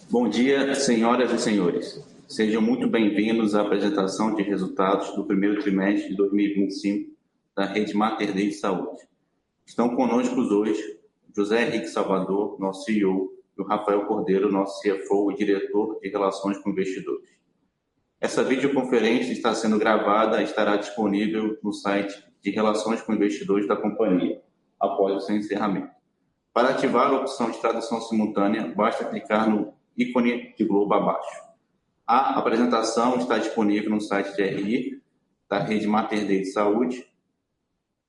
Bom dia, senhoras e senhores. Sejam muito bem-vindos à apresentação de resultados do primeiro trimestre de 2025 da Rede Mater Dei de Saúde. Estão conosco hoje José Henrique Salvador, nosso CEO, e o Rafael Cordeiro, nosso CFO e diretor de Relações com Investidores. Essa videoconferência está sendo gravada e estará disponível no site de Relações com Investidores da companhia, após o seu encerramento. Para ativar a opção de tradução simultânea, basta clicar no ícone de globo abaixo. A apresentação está disponível no site de RI, da Rede Mater Dei de Saúde.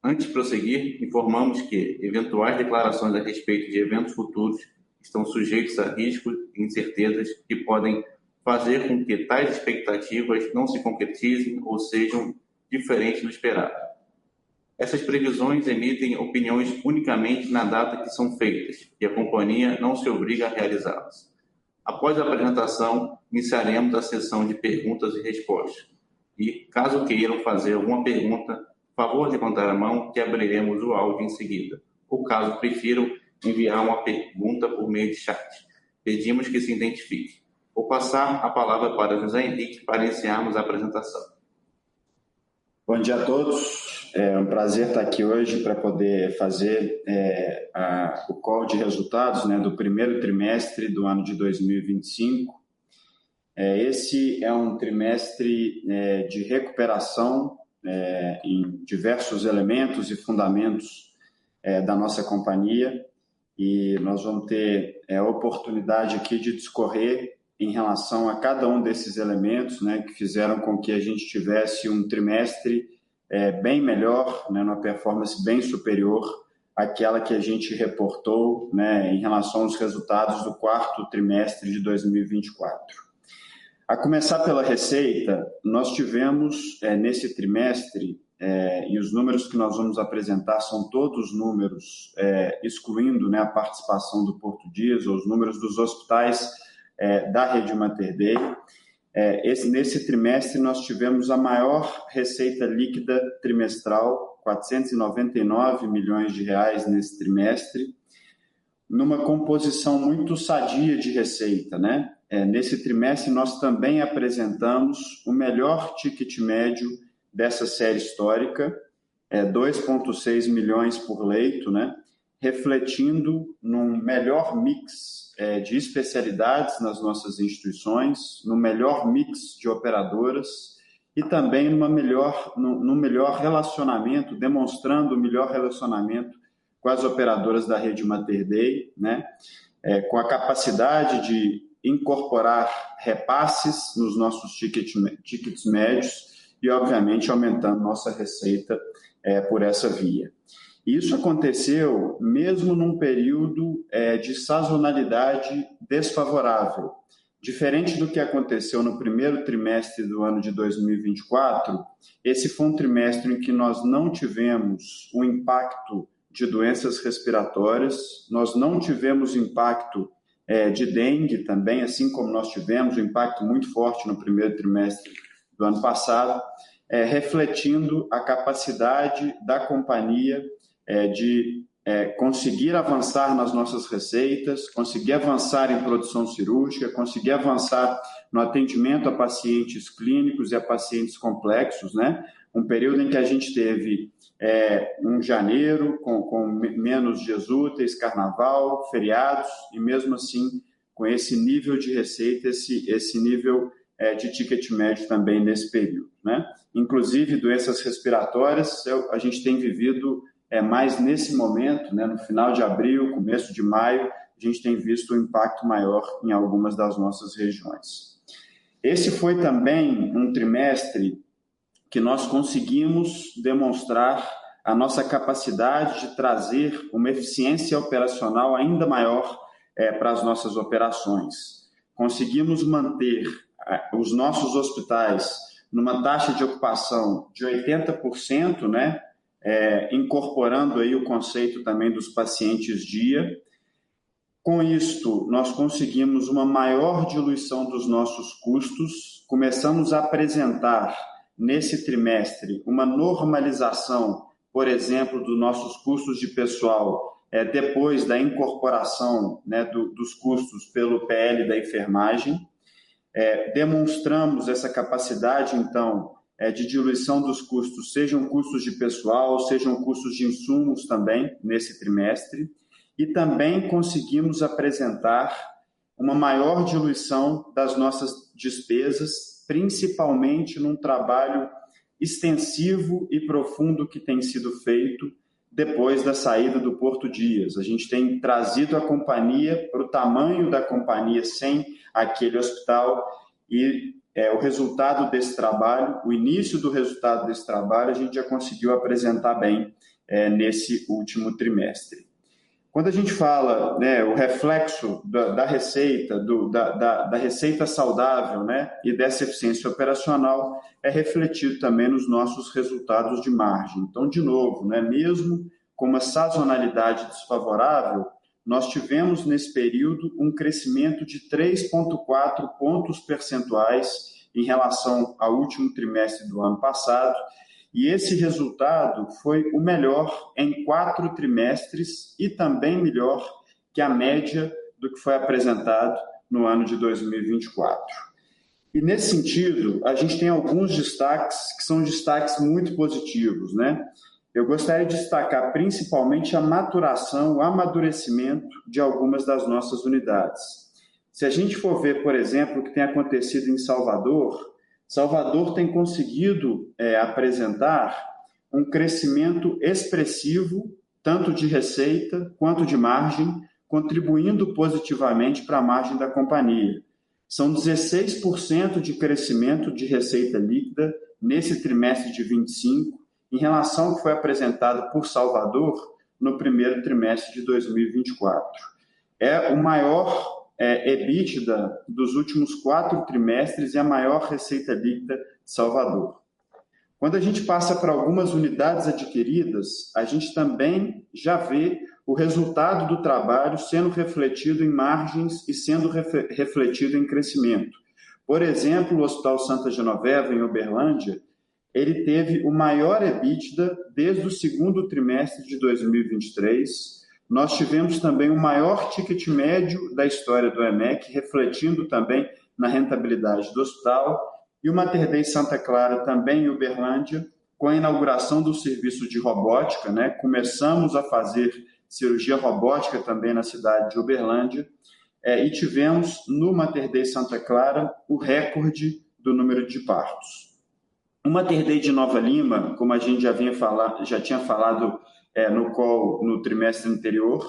Antes de prosseguir, informamos que eventuais declarações a respeito de eventos futuros estão sujeitos a riscos e incertezas que podem fazer com que tais expectativas não se concretizem ou sejam diferentes do esperado. Essas previsões emitem opiniões unicamente na data que são feitas e a companhia não se obriga a realizá-las. Após a apresentação, iniciaremos a sessão de perguntas e respostas. E, caso queiram fazer alguma pergunta, por favor, levantar a mão que abriremos o áudio em seguida. Ou, caso prefiram, enviar uma pergunta por meio de chat. Pedimos que se identifique. Vou passar a palavra para José Henrique para iniciarmos a apresentação. Bom dia a todos. É um prazer estar aqui hoje para poder fazer o call de resultados, do primeiro trimestre do ano de 2025. Esse é um trimestre de recuperação em diversos elementos e fundamentos da nossa companhia, e nós vamos ter a oportunidade aqui de discorrer em relação a cada um desses elementos, que fizeram com que a gente tivesse um trimestre bem melhor, uma performance bem superior àquela que a gente reportou em relação aos resultados do quarto trimestre de 2024. A começar pela receita, nós tivemos nesse trimestre, e os números que nós vamos apresentar são todos números excluindo a participação do Porto Dias, ou os números dos hospitais da Rede Mater Dei. Nesse trimestre nós tivemos a maior receita líquida trimestral, 499 milhões de reais nesse trimestre, numa composição muito sadia de receita, Nesse trimestre nós também apresentamos o melhor ticket médio dessa série histórica, 2,6 milhões por leito, refletindo num melhor mix de especialidades nas nossas instituições, no melhor mix de operadoras e também no melhor relacionamento, demonstrando o melhor relacionamento com as operadoras da Rede Mater Dei, com a capacidade de incorporar repasses nos nossos tickets médios e, obviamente, aumentando nossa receita por essa via. Isso aconteceu mesmo num período de sazonalidade desfavorável. Diferente do que aconteceu no primeiro trimestre do ano de 2024, esse foi um trimestre em que nós não tivemos o impacto de doenças respiratórias, nós não tivemos impacto de dengue também, assim como nós tivemos um impacto muito forte no primeiro trimestre do ano passado, refletindo a capacidade da companhia de conseguir avançar nas nossas receitas, conseguir avançar em produção cirúrgica, conseguir avançar no atendimento a pacientes clínicos e a pacientes complexos, Um período em que a gente teve um janeiro com menos dias úteis, carnaval, feriados, e mesmo assim, com esse nível de receita, esse nível de ticket médio também nesse período, Inclusive, doenças respiratórias, a gente tem vivido mais nesse momento, no final de abril, começo de maio, a gente tem visto um impacto maior em algumas das nossas regiões. Esse foi também um trimestre que nós conseguimos demonstrar a nossa capacidade de trazer uma eficiência operacional ainda maior para as nossas operações. Conseguimos manter os nossos hospitais numa taxa de ocupação de 80%, incorporando aí o conceito também dos pacientes dia. Com isto, nós conseguimos uma maior diluição dos nossos custos, começamos a apresentar nesse trimestre uma normalização, por exemplo, dos nossos custos de pessoal depois da incorporação, né, dos custos pelo PL da enfermagem. Demonstramos essa capacidade, então, de diluição dos custos, sejam custos de pessoal, sejam custos de insumos também, nesse trimestre, e também conseguimos apresentar uma maior diluição das nossas despesas, principalmente num trabalho extensivo e profundo que tem sido feito depois da saída do Porto Dias. A gente tem trazido a companhia para o tamanho da companhia sem aquele hospital e o resultado desse trabalho, o início do resultado desse trabalho, a gente já conseguiu apresentar bem nesse último trimestre. Quando a gente fala, né, o reflexo da receita, da receita saudável, né, e dessa eficiência operacional é refletido também nos nossos resultados de margem. Então, de novo, né, mesmo com uma sazonalidade desfavorável, nós tivemos nesse período um crescimento de 3,4 pontos percentuais em relação ao último trimestre do ano passado, e esse resultado foi o melhor em 4 trimestres e também melhor que a média do que foi apresentado no ano de 2024. E nesse sentido, a gente tem alguns destaques que são destaques muito positivos, né? Eu gostaria de destacar principalmente a maturação, o amadurecimento de algumas das nossas unidades. Se a gente for ver, por exemplo, o que tem acontecido em Salvador, Salvador tem conseguido apresentar um crescimento expressivo, tanto de receita quanto de margem, contribuindo positivamente para a margem da companhia. São 16% de crescimento de receita líquida nesse trimestre de 25, em relação ao que foi apresentado por Salvador no primeiro trimestre de 2024. É o maior EBITDA dos últimos 4 trimestres e a maior receita líquida de Salvador. Quando a gente passa para algumas unidades adquiridas, a gente também já vê o resultado do trabalho sendo refletido em margens e sendo refletido em crescimento. Por exemplo, o Hospital Santa Genoveva, em Uberlândia, ele teve o maior EBITDA desde o segundo trimestre de 2023. Nós tivemos também o maior ticket médio da história do EMEC, refletindo também na rentabilidade do hospital. E o Mater Dei Santa Clara, também em Uberlândia, com a inauguração do serviço de robótica, né? Começamos a fazer cirurgia robótica também na cidade de Uberlândia, e tivemos no Mater Dei Santa Clara o recorde do número de partos. O Mater Dei de Nova Lima, como a gente já tinha falado no call no trimestre anterior,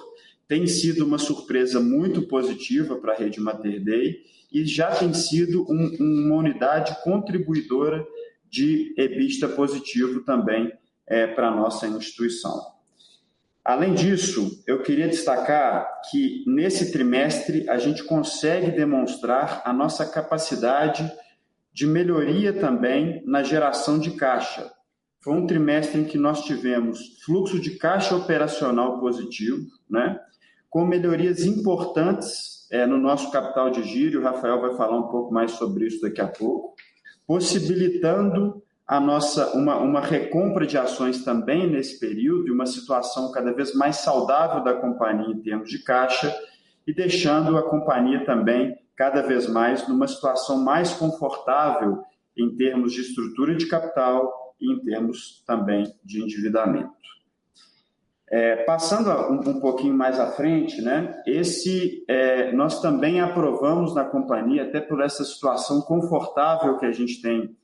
tem sido uma surpresa muito positiva para a rede Mater Dei e já tem sido uma unidade contribuidora de EBITDA positivo também para a nossa instituição. Além disso, eu queria destacar que nesse trimestre a gente consegue demonstrar a nossa capacidade de melhoria também na geração de caixa. Foi um trimestre em que nós tivemos fluxo de caixa operacional positivo, né, com melhorias importantes no nosso capital de giro. O Rafael vai falar um pouco mais sobre isso daqui a pouco, possibilitando uma recompra de ações também nesse período e uma situação cada vez mais saudável da companhia em termos de caixa e deixando a companhia também cada vez mais numa situação mais confortável em termos de estrutura de capital e em termos também de endividamento. Passando um pouquinho mais à frente, né, nós também aprovamos na companhia, até por essa situação confortável que a gente tem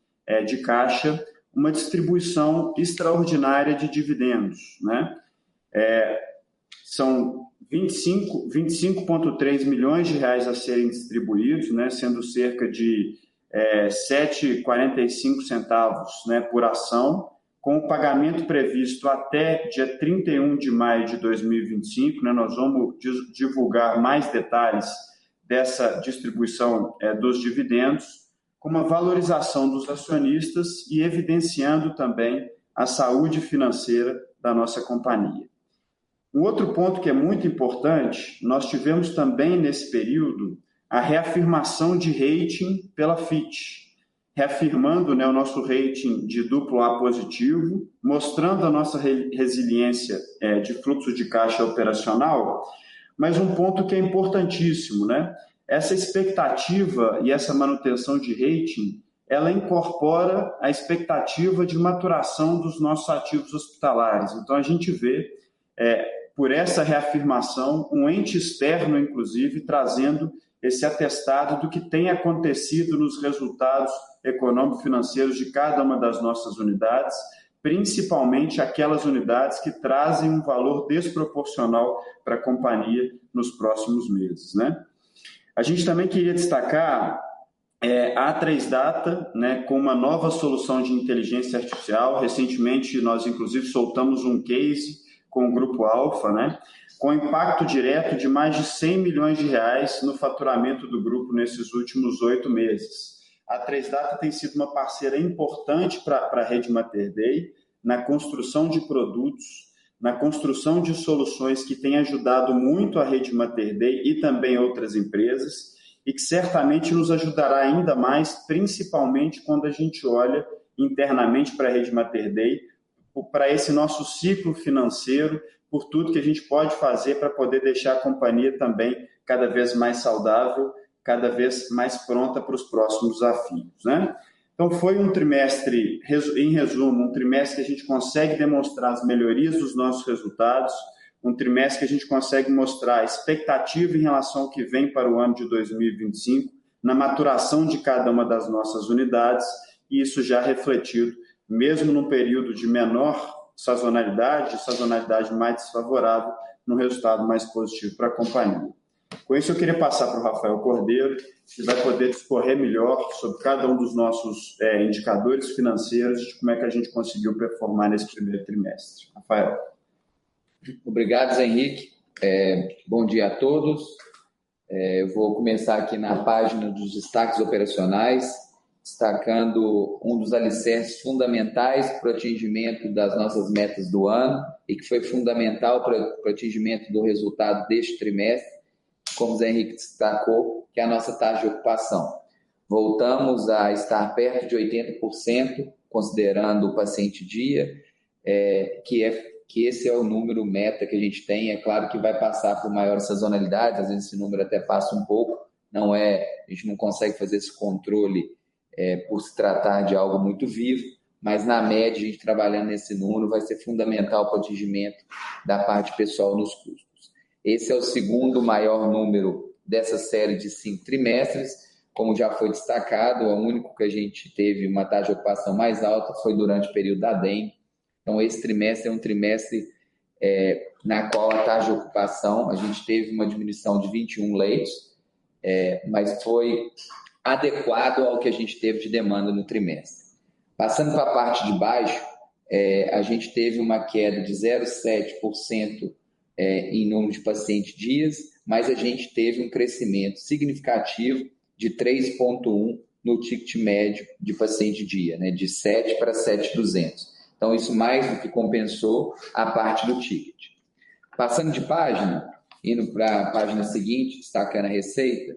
de caixa, uma distribuição extraordinária de dividendos, né? São 25,3 milhões de reais a serem distribuídos, né, sendo cerca de 7,45 centavos, né, por ação, com o pagamento previsto até dia 31 de maio de 2025. Né, nós vamos divulgar mais detalhes dessa distribuição dos dividendos, com uma valorização dos acionistas e evidenciando também a saúde financeira da nossa companhia. Um outro ponto que é muito importante, nós tivemos também nesse período a reafirmação de rating pela Fitch. reafirmando, né, o nosso rating de duplo A positivo, mostrando a nossa resiliência de fluxo de caixa operacional, mas um ponto que é importantíssimo, né? Essa expectativa e essa manutenção de rating, ela incorpora a expectativa de maturação dos nossos ativos hospitalares. Então, a gente vê, por essa reafirmação, um ente externo, inclusive, trazendo esse atestado do que tem acontecido nos resultados econômico-financeiros de cada uma das nossas unidades, principalmente aquelas unidades que trazem um valor desproporcional para a companhia nos próximos meses, né? A gente também queria destacar a 3Data, né, com uma nova solução de inteligência artificial. Recentemente, nós, inclusive, soltamos um case com o Grupo Alfa, né, com impacto direto de mais de 100 milhões de reais no faturamento do grupo nesses últimos 8 meses. A 3Data tem sido uma parceira importante para a Rede Mater Dei na construção de produtos, na construção de soluções que têm ajudado muito a Rede Mater Dei e também outras empresas, e que certamente nos ajudará ainda mais, principalmente quando a gente olha internamente para a Rede Mater Dei, para esse nosso ciclo financeiro, por tudo que a gente pode fazer para poder deixar a companhia também cada vez mais saudável, cada vez mais pronta para os próximos desafios, né? Então, foi um trimestre, em resumo, um trimestre que a gente consegue demonstrar as melhorias dos nossos resultados, um trimestre que a gente consegue mostrar a expectativa em relação ao que vem para o ano de 2025, na maturação de cada uma das nossas unidades, e isso já refletido, mesmo num período de menor sazonalidade mais desfavorável, no resultado mais positivo para a companhia. Com isso, eu queria passar para o Rafael Cordeiro, que vai poder discorrer melhor sobre cada um dos nossos indicadores financeiros, de como é que a gente conseguiu performar nesse primeiro trimestre. Rafael. Obrigado, Zé Henrique. Bom dia a todos. Eu vou começar aqui na página dos destaques operacionais, destacando um dos alicerces fundamentais para o atingimento das nossas metas do ano e que foi fundamental para o atingimento do resultado deste trimestre, como o Zé Henrique destacou, que é a nossa taxa de ocupação. Voltamos a estar perto de 80%, considerando o paciente dia, que esse é o número meta que a gente tem. É claro que vai passar por maior sazonalidade, às vezes esse número até passa um pouco, a gente não consegue fazer esse controle por se tratar de algo muito vivo, mas na média, a gente trabalhando nesse número vai ser fundamental para o atingimento da parte pessoal nos custos. Esse é o segundo maior número dessa série de 5 trimestres. Como já foi destacado, o único que a gente teve uma taxa de ocupação mais alta foi durante o período da dengue. Então, esse trimestre é um trimestre na qual a taxa de ocupação, a gente teve uma diminuição de 21 leitos, mas foi adequado ao que a gente teve de demanda no trimestre. Passando para a parte de baixo, a gente teve uma queda de 0,7% em número de pacientes dias, mas a gente teve um crescimento significativo de 3,1% no ticket médio de paciente dia, né, de 7 para 7.200. Então, isso mais do que compensou a parte do ticket. Passando de página, indo para a página seguinte, destacando a receita,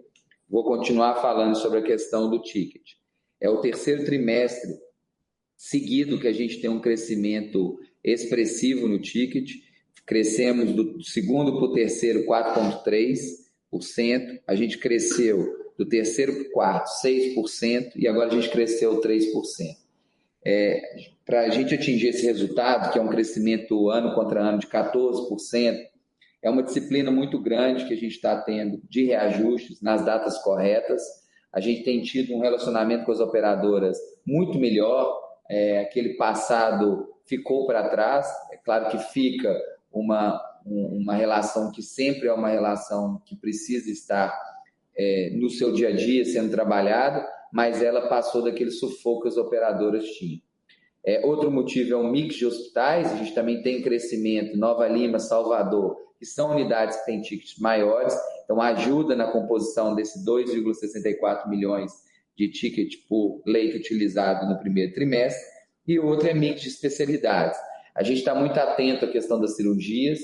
vou continuar falando sobre a questão do ticket. É o terceiro trimestre seguido que a gente tem um crescimento expressivo no ticket. Crescemos do segundo para o terceiro 4,3%. A gente cresceu do terceiro para o quarto 6% e agora a gente cresceu 3%. Para a gente atingir esse resultado, que é um crescimento ano contra ano de 14%, é uma disciplina muito grande que a gente está tendo de reajustes nas datas corretas. A gente tem tido um relacionamento com as operadoras muito melhor. Aquele passado ficou para trás. É claro que fica uma relação que sempre é uma relação que precisa estar no seu dia a dia sendo trabalhada, mas ela passou daquele sufoco que as operadoras tinham. Outro motivo é o mix de hospitais. A gente também tem crescimento, Nova Lima, Salvador, que são unidades que têm tickets maiores, então ajuda na composição desse 2,64 milhões de ticket por leito utilizado no primeiro trimestre, e outro é mix de especialidades. A gente está muito atento à questão das cirurgias,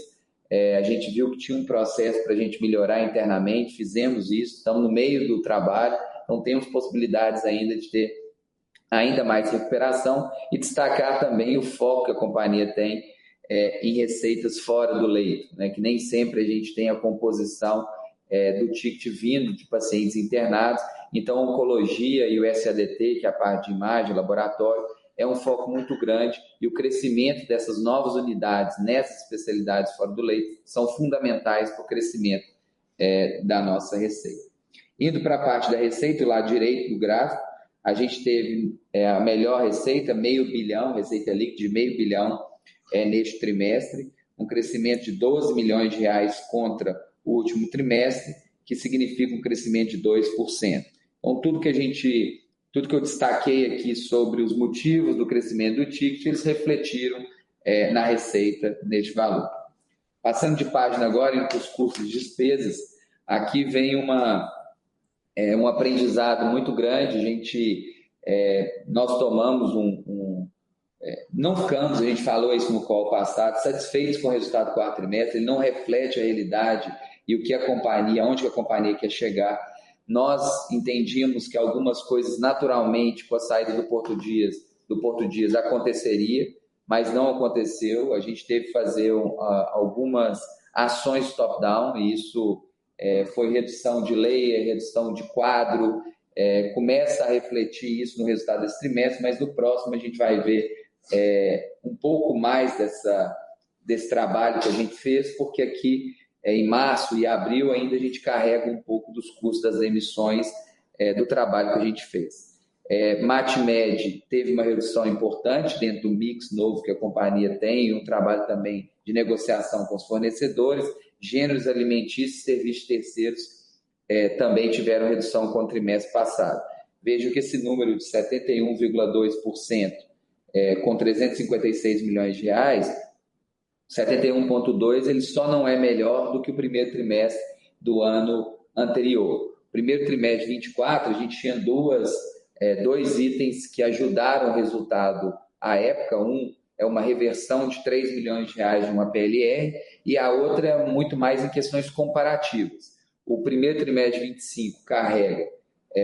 a gente viu que tinha um processo para a gente melhorar internamente, fizemos isso, estamos no meio do trabalho, então temos possibilidades ainda de ter ainda mais recuperação e destacar também o foco que a companhia tem em receitas fora do leito, né? Que nem sempre a gente tem a composição do ticket vindo de pacientes internados. Então, a oncologia e o SADT, que é a parte de imagem, laboratório, é um foco muito grande e o crescimento dessas novas unidades nessas especialidades fora do leito são fundamentais para o crescimento da nossa receita. Indo para a parte da receita, o lado direito do gráfico, a gente teve a melhor receita, R$500 milhão, receita líquida de R$500 milhão neste trimestre, um crescimento de R$12 milhões contra o último trimestre, que significa um crescimento de 2%. Então, tudo que eu destaquei aqui sobre os motivos do crescimento do ticket, eles refletiram na receita neste valor. Passando de página agora, indo para os custos e despesas, aqui vem um aprendizado muito grande. Nós tomamos não ficamos, a gente falou isso no call passado, satisfeitos com o resultado do quarto trimestre, ele não reflete a realidade e o que onde a companhia quer chegar. Nós entendíamos que algumas coisas naturalmente com a saída do Porto Dias aconteceria, mas não aconteceu. A gente teve que fazer algumas ações top-down e isso foi redução de layer, redução de quadro, começa a refletir isso no resultado desse trimestre, mas no próximo a gente vai ver um pouco mais desse trabalho que a gente fez, porque aqui em março e abril ainda a gente carrega um pouco dos custos das emissões do trabalho que a gente fez. Matmed teve uma redução importante dentro do mix novo que a companhia tem, um trabalho também de negociação com os fornecedores. Gêneros alimentícios e serviços terceiros também tiveram redução com o trimestre passado. Vejo que esse número de 71,2%, com R$356 milhões, 71,2%, ele só não é melhor do que o primeiro trimestre do ano anterior. Primeiro trimestre de 24, a gente tinha dois itens que ajudaram o resultado à época. Um é uma reversão de R$3 milhões de uma PLR e a outra é muito mais em questões comparativas. O primeiro trimestre de 25 carrega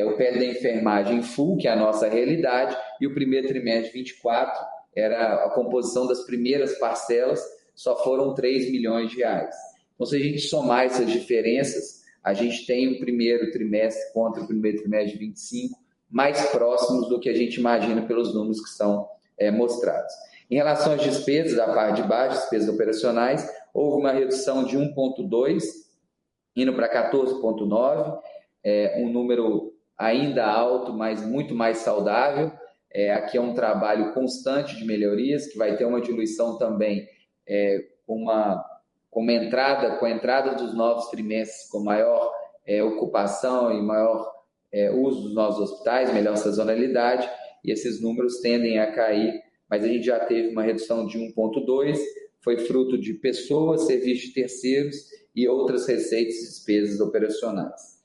o PL da enfermagem full, que é a nossa realidade, e o primeiro trimestre de 24 era a composição das primeiras parcelas, só foram R$3 milhões. Então, se a gente somar essas diferenças, a gente tem o primeiro trimestre contra o primeiro trimestre de 25 mais próximos do que a gente imagina pelos números que são mostrados. Em relação às despesas, a parte de baixo, despesas operacionais, houve uma redução de 1,2, indo para 14,9, um número ainda alto, mas muito mais saudável. Aqui é um trabalho constante de melhorias, que vai ter uma diluição também com a entrada dos novos trimestres, com maior ocupação e maior uso dos nossos hospitais, melhor sazonalidade, e esses números tendem a cair, mas a gente já teve uma redução de 1,2, foi fruto de pessoas, serviços de terceiros e outras receitas e despesas operacionais.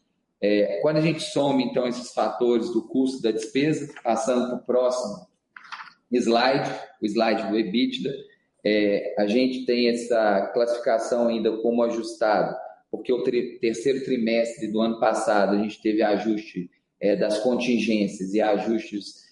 Quando a gente soma, então, esses fatores do custo da despesa, passando para o próximo slide, o slide do EBITDA, a gente tem essa classificação ainda como ajustado, porque o terceiro trimestre do ano passado a gente teve ajuste das contingências e ajustes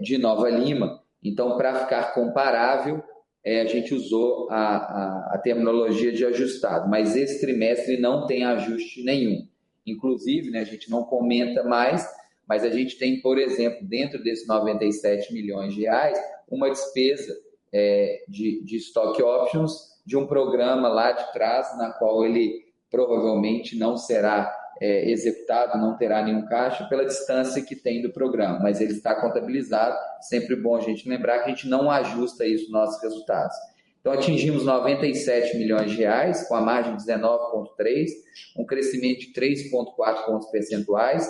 de Nova Lima. Então, para ficar comparável, a gente usou a terminologia de ajustado, mas esse trimestre não tem ajuste nenhum. Inclusive, né, a gente não comenta mais, mas a gente tem, por exemplo, dentro desses R$97 milhões, uma despesa de stock options de um programa lá de trás, na qual ele provavelmente não será executado, não terá nenhum caixa pela distância que tem do programa, mas ele está contabilizado. Sempre bom a gente lembrar que a gente não ajusta isso nos nossos resultados. Então, atingimos R$97 milhões, com a margem de 19,3%, um crescimento de 3,4 pontos percentuais,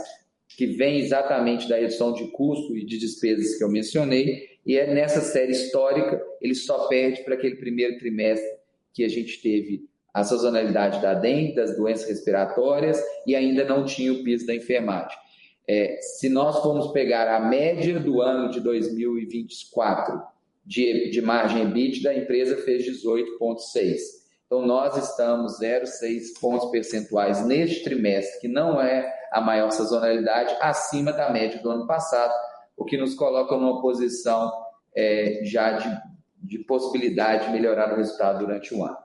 que vem exatamente da redução de custo e de despesas que eu mencionei, e nessa série histórica, ele só perde para aquele primeiro trimestre que a gente teve a sazonalidade da dengue, das doenças respiratórias, e ainda não tinha o piso da enfermagem. Se nós formos pegar a média do ano de 2024 de margem EBITDA, a empresa fez 18,6. Então, nós estamos 0,6 pontos percentuais neste trimestre, que não é a maior sazonalidade, acima da média do ano passado, o que nos coloca numa posição já de possibilidade de melhorar o resultado durante o ano.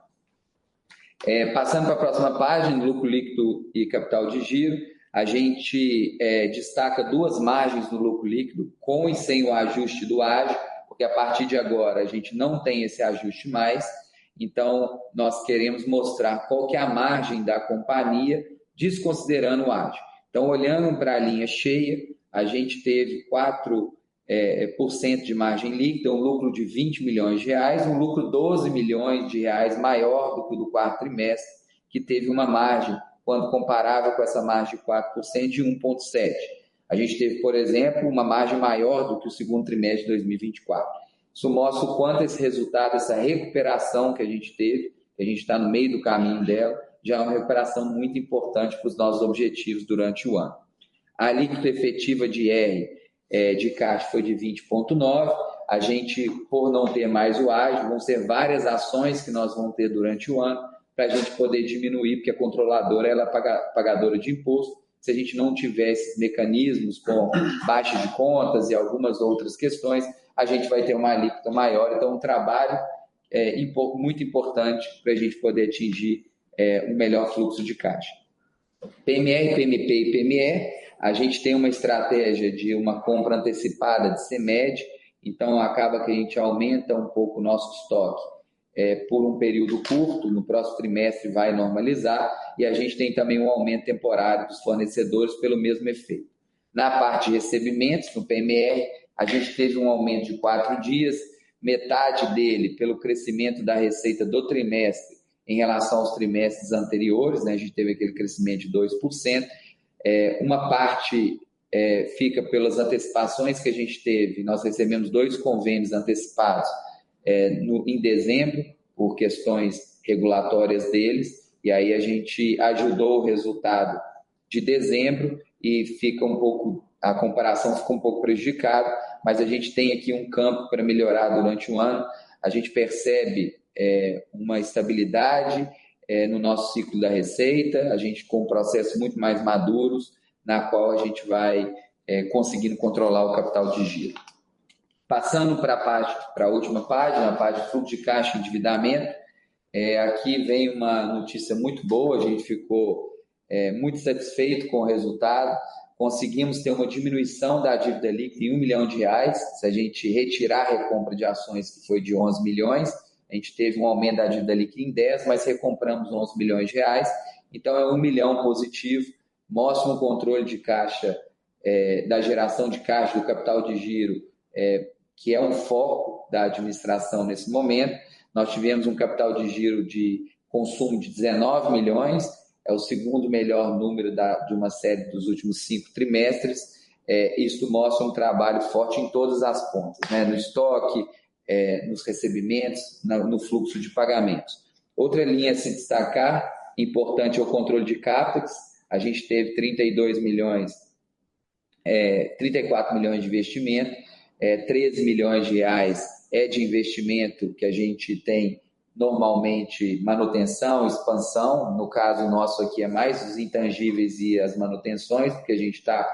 Passando para a próxima página, lucro líquido e capital de giro, a gente destaca duas margens no lucro líquido, com e sem o ajuste do ágio, porque a partir de agora a gente não tem esse ajuste mais, então nós queremos mostrar qual que é a margem da companhia, desconsiderando o ágio. Então, olhando para a linha cheia, a gente teve 4% de margem líquida, um lucro de 20 milhões de reais, um lucro 12 milhões de reais maior do que o do quarto trimestre, que teve uma margem, quando comparável com essa margem de 4%, de 1,7%. A gente teve, por exemplo, uma margem maior do que o segundo trimestre de 2024. Isso mostra o quanto esse resultado, essa recuperação que a gente teve, que a gente está no meio do caminho dela, já é uma recuperação muito importante para os nossos objetivos durante o ano. A alíquota efetiva de IR de caixa foi de 20,9%. A gente, por não ter mais o ágio, vão ser várias ações que nós vamos ter durante o ano para a gente poder diminuir, porque a controladora ela é pagadora de imposto. Se a gente não tiver esses mecanismos com baixa de contas e algumas outras questões, a gente vai ter uma alíquota maior. Então, um trabalho muito importante para a gente poder atingir um melhor fluxo de caixa. PMR, PMP e PME, a gente tem uma estratégia de uma compra antecipada de CEMED, então acaba que a gente aumenta um pouco o nosso estoque por um período curto, no próximo trimestre vai normalizar, e a gente tem também um aumento temporário dos fornecedores pelo mesmo efeito. Na parte de recebimentos, no PMR, a gente teve um aumento de 4 dias, metade dele pelo crescimento da receita do trimestre em relação aos trimestres anteriores, né? A gente teve aquele crescimento de 2%, uma parte fica pelas antecipações que a gente teve, nós recebemos 2 convênios antecipados em dezembro, por questões regulatórias deles, e aí a gente ajudou o resultado de dezembro e a comparação fica um pouco prejudicada, mas a gente tem aqui um campo para melhorar durante o ano. A gente percebe uma estabilidade no nosso ciclo da receita, a gente com processos muito mais maduros, na qual a gente vai conseguindo controlar o capital de giro. Passando para a última página, a página de fluxo de caixa e endividamento, aqui vem uma notícia muito boa, a gente ficou muito satisfeito com o resultado, conseguimos ter uma diminuição da dívida líquida em R$1 milhão, se a gente retirar a recompra de ações, que foi de 11 milhões, a gente teve um aumento da dívida líquida em 10, mas recompramos 11 milhões de reais, então é 1 milhão positivo, mostra um controle de caixa, da geração de caixa, do capital de giro, que é um foco da administração nesse momento. Nós tivemos um capital de giro de consumo de 19 milhões, é o segundo melhor número de uma série dos últimos 5 trimestres. Isso mostra um trabalho forte em todas as pontas, né? No estoque, nos recebimentos, no fluxo de pagamentos. Outra linha a se destacar, importante, é o controle de CAPEX. A gente teve 34 milhões de investimento, 13 milhões de reais de investimento que a gente tem normalmente manutenção, expansão. No caso nosso aqui é mais os intangíveis e as manutenções, porque a gente está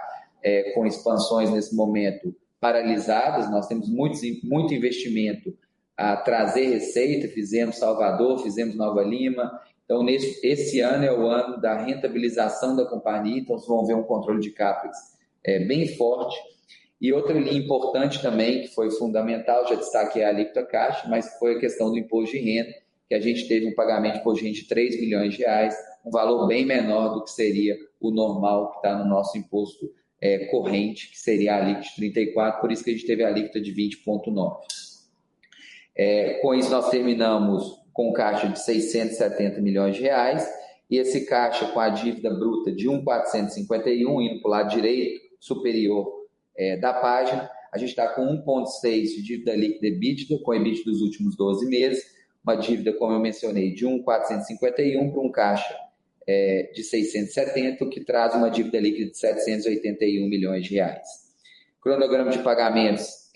com expansões nesse momento paralisadas. Nós temos muito investimento a trazer receita, fizemos Salvador, fizemos Nova Lima. Então, esse ano é o ano da rentabilização da companhia, então vocês vão ver um controle de CAPEX bem forte. E outra linha importante também, que foi fundamental, já destaquei a alíquota caixa, mas foi a questão do imposto de renda, que a gente teve um pagamento de imposto de renda de 3 milhões de reais, um valor bem menor do que seria o normal que está no nosso imposto corrente, que seria a alíquota de 34%, por isso que a gente teve a alíquota de 20,9%. Com isso, nós terminamos com caixa de 670 milhões de reais, e esse caixa com a dívida bruta de 1,451, indo para o lado direito, superior da página, a gente está com 1,6 de dívida líquida EBITDA, com EBITDA dos últimos 12 meses, uma dívida, como eu mencionei, de 1,451 para um caixa de 670, o que traz uma dívida líquida de 781 milhões de reais. O cronograma de pagamentos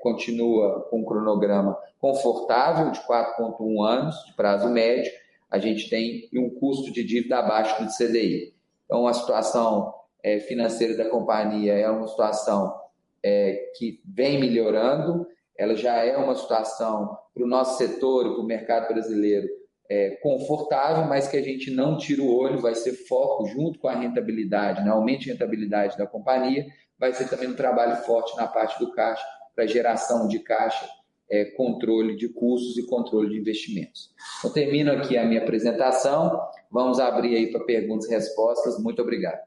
continua com um cronograma confortável de 4,1 anos de prazo médio. A gente tem um custo de dívida abaixo do CDI. Então, a situação financeira da companhia é uma situação que vem melhorando. Ela já é uma situação para o nosso setor e para o mercado brasileiro confortável, mas que a gente não tira o olho, vai ser foco junto com a rentabilidade, né? Aumento de rentabilidade da companhia, vai ser também um trabalho forte na parte do caixa, para geração de caixa, controle de custos e controle de investimentos. Então, termino aqui a minha apresentação, vamos abrir aí para perguntas e respostas. Muito obrigado.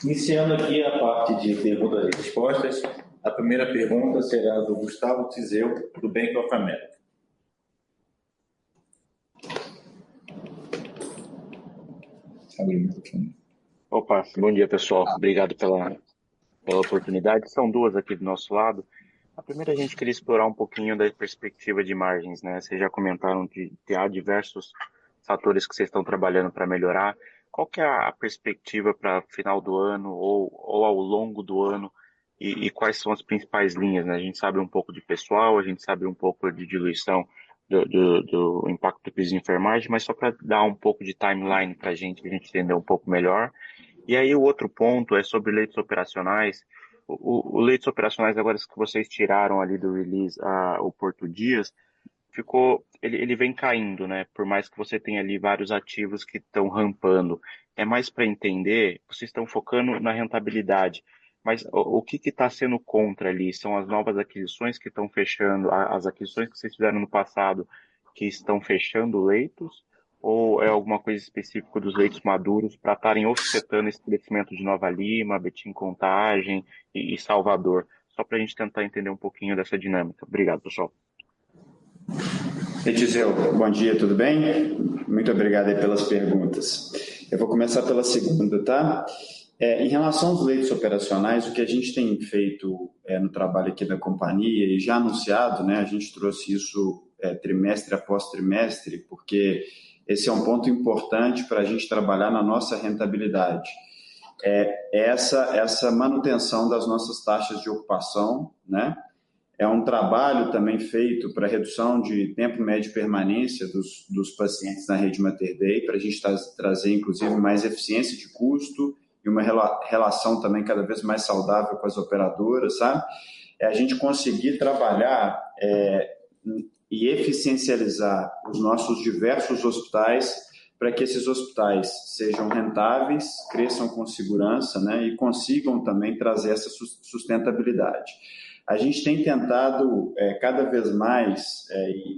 Iniciando aqui a parte de perguntas e respostas, a primeira pergunta será do Gustavo Tizeu, do Bank of America. Opa, bom dia, pessoal. Obrigado pela oportunidade. São duas aqui do nosso lado. A primeira, a gente queria explorar um pouquinho da perspectiva de margens, né? Vocês já comentaram que há diversos fatores que vocês estão trabalhando para melhorar. Qual que é a perspectiva para final do ano ou ao longo do ano e quais são as principais linhas, né? A gente sabe um pouco de pessoal, a gente sabe um pouco de diluição do impacto do piso de enfermagem, mas só para dar um pouco de timeline para a gente entender um pouco melhor. E aí o outro ponto é sobre leitos operacionais. O leitos operacionais, agora que vocês tiraram ali do release o Porto Dias, ele vem caindo, né? Por mais que você tenha ali vários ativos que estão rampando. É mais para entender, vocês estão focando na rentabilidade, mas o que está sendo contra ali? São as novas aquisições que estão fechando, as aquisições que vocês fizeram no passado que estão fechando leitos? Ou é alguma coisa específica dos leitos maduros para estarem offsetando esse crescimento de Nova Lima, Betim Contagem e Salvador? Só para a gente tentar entender um pouquinho dessa dinâmica. Obrigado, pessoal. Etiseu, bom dia, tudo bem? Muito obrigado aí pelas perguntas. Eu vou começar pela segunda, tá? Em relação aos leitos operacionais, o que a gente tem feito no trabalho aqui da companhia e já anunciado, né? A gente trouxe isso trimestre após trimestre, porque esse é um ponto importante para a gente trabalhar na nossa rentabilidade. Essa manutenção das nossas taxas de ocupação, né? É um trabalho também feito para redução de tempo médio de permanência dos pacientes na rede Mater Dei, para a gente trazer, inclusive, mais eficiência de custo e uma relação também cada vez mais saudável com as operadoras, sabe? A gente conseguir trabalhar e eficiencializar os nossos diversos hospitais para que esses hospitais sejam rentáveis, cresçam com segurança, né, e consigam também trazer essa sustentabilidade. A gente tem tentado cada vez mais,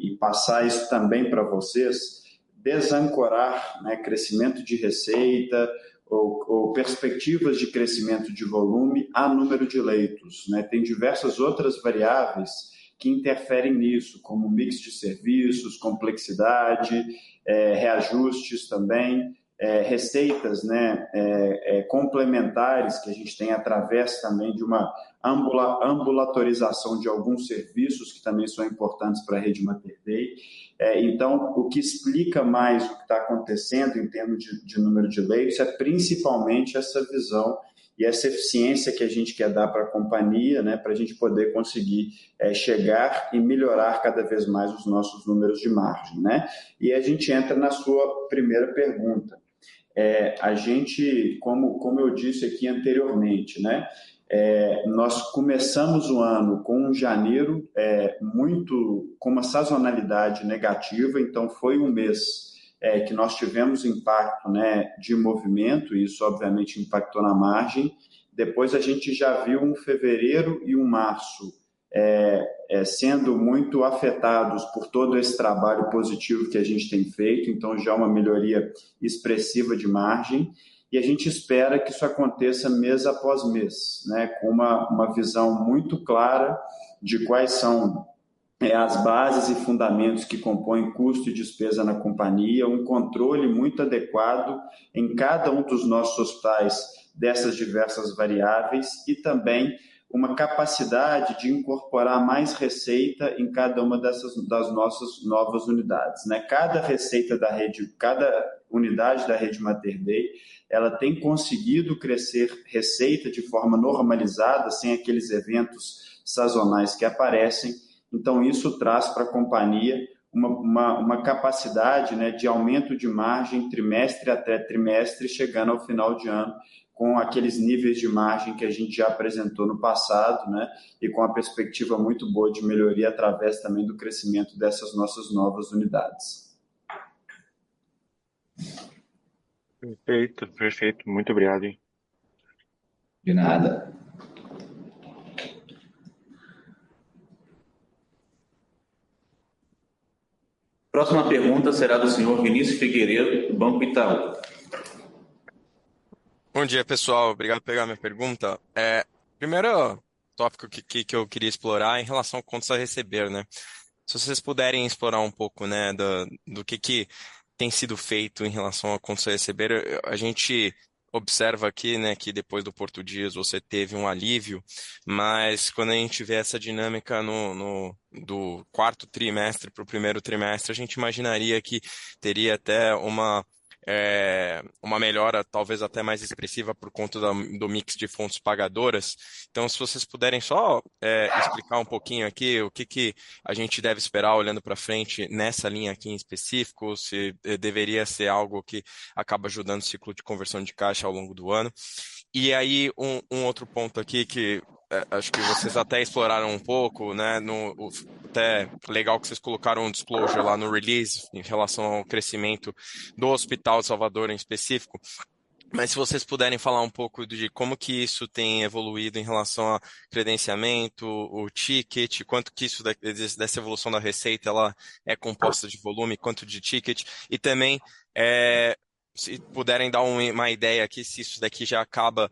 e passar isso também para vocês, desancorar, né, crescimento de receita ou perspectivas de crescimento de volume a número de leitos, né? Tem diversas outras variáveis que interferem nisso, como mix de serviços, complexidade, reajustes também, receitas, né, complementares que a gente tem através também de uma ambulatorização de alguns serviços que também são importantes para a rede Mater Dei. Então, o que explica mais o que está acontecendo em termos de número de leitos é principalmente essa visão e essa eficiência que a gente quer dar para a companhia, né, para a gente poder conseguir chegar e melhorar cada vez mais os nossos números de margem, né? E a gente entra na sua primeira pergunta. A gente, como eu disse aqui anteriormente, né, nós começamos o ano com um janeiro com uma sazonalidade negativa, então foi um mês que nós tivemos impacto, né, de movimento, e isso obviamente impactou na margem. Depois a gente já viu um fevereiro e um março sendo muito afetados por todo esse trabalho positivo que a gente tem feito, então já uma melhoria expressiva de margem, e a gente espera que isso aconteça mês após mês, né, com uma visão muito clara de quais são as bases e fundamentos que compõem custo e despesa na companhia, um controle muito adequado em cada um dos nossos hospitais dessas diversas variáveis e também uma capacidade de incorporar mais receita em cada uma das nossas novas unidades, né? Cada receita da rede, cada unidade da rede Mater Dei, ela tem conseguido crescer receita de forma normalizada, sem aqueles eventos sazonais que aparecem. Então, isso traz para a companhia uma capacidade, né, de aumento de margem trimestre até trimestre, chegando ao final de ano com aqueles níveis de margem que a gente já apresentou no passado, né? E com a perspectiva muito boa de melhoria através também do crescimento dessas nossas novas unidades. Perfeito, perfeito. Muito obrigado, hein? De nada. Próxima pergunta será do senhor Vinícius Figueiredo, do Banco Itaú. Bom dia, pessoal. Obrigado por pegar minha pergunta. Primeiro tópico que eu queria explorar é em relação a contas a receber, né? Se vocês puderem explorar um pouco, né, do que tem sido feito em relação a contas a receber, a gente observa aqui, né, que depois do Porto Dias você teve um alívio, mas quando a gente vê essa dinâmica do quarto trimestre para o primeiro trimestre, a gente imaginaria que teria até uma melhora talvez até mais expressiva por conta do mix de fontes pagadoras. Então, se vocês puderem só explicar um pouquinho aqui o que a gente deve esperar olhando para frente nessa linha aqui em específico, se deveria ser algo que acaba ajudando o ciclo de conversão de caixa ao longo do ano. E aí, um outro ponto aqui que acho que vocês até exploraram um pouco, né? Até legal que vocês colocaram um disclosure lá no release em relação ao crescimento do Hospital de Salvador em específico. Mas se vocês puderem falar um pouco de como que isso tem evoluído em relação a credenciamento, o ticket, quanto que isso dessa evolução da receita ela é composta de volume, quanto de ticket, e também se puderem dar uma ideia aqui, se isso daqui já acaba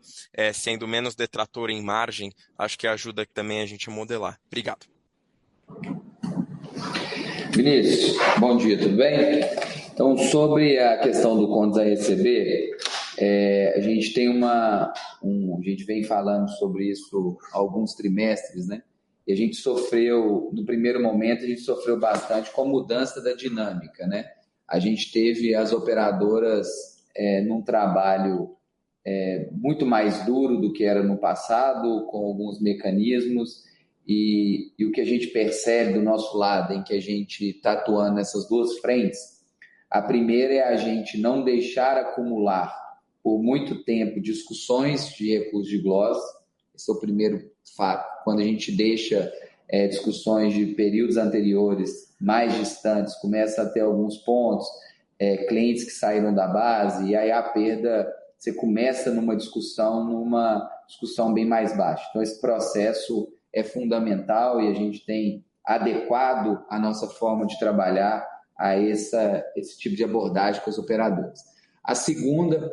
sendo menos detrator em margem, acho que ajuda também a gente a modelar. Obrigado. Vinícius, bom dia, tudo bem? Então, sobre a questão do contas a receber, a gente tem a gente vem falando sobre isso há alguns trimestres, né? E a gente sofreu, no primeiro momento, a gente sofreu bastante com a mudança da dinâmica, né? A gente teve as operadoras num trabalho muito mais duro do que era no passado, com alguns mecanismos, e o que a gente percebe do nosso lado, em que a gente está atuando nessas duas frentes, a primeira é a gente não deixar acumular por muito tempo discussões de recursos de gloss. Esse é o primeiro fato. Quando a gente deixa discussões de períodos anteriores mais distantes, começa a ter alguns pontos, clientes que saíram da base, e aí a perda, você começa numa discussão bem mais baixa. Então, esse processo é fundamental e a gente tem adequado a nossa forma de trabalhar a esse tipo de abordagem com os operadores. A segunda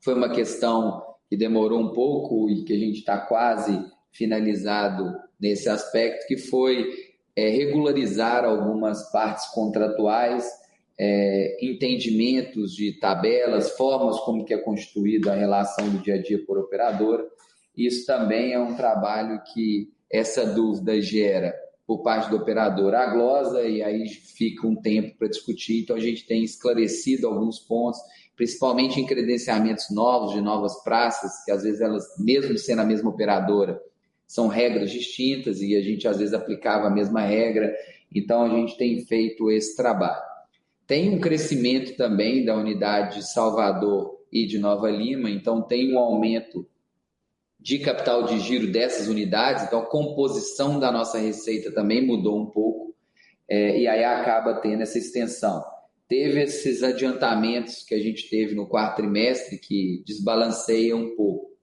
foi uma questão que demorou um pouco e que a gente está quase finalizado nesse aspecto, que foi regularizar algumas partes contratuais, entendimentos de tabelas, formas como que é constituída a relação do dia a dia por operadora. Isso também é um trabalho que essa dúvida gera por parte do operador a glosa, e aí fica um tempo para discutir. Então, a gente tem esclarecido alguns pontos, principalmente em credenciamentos novos, de novas praças, que às vezes elas, mesmo sendo a mesma operadora, são regras distintas e a gente às vezes aplicava a mesma regra. Então, a gente tem feito esse trabalho. Tem um crescimento também da unidade de Salvador e de Nova Lima, então tem um aumento de capital de giro dessas unidades, então a composição da nossa receita também mudou um pouco, e aí acaba tendo essa extensão. Teve esses adiantamentos que a gente teve no quarto trimestre que desbalanceiam um pouco.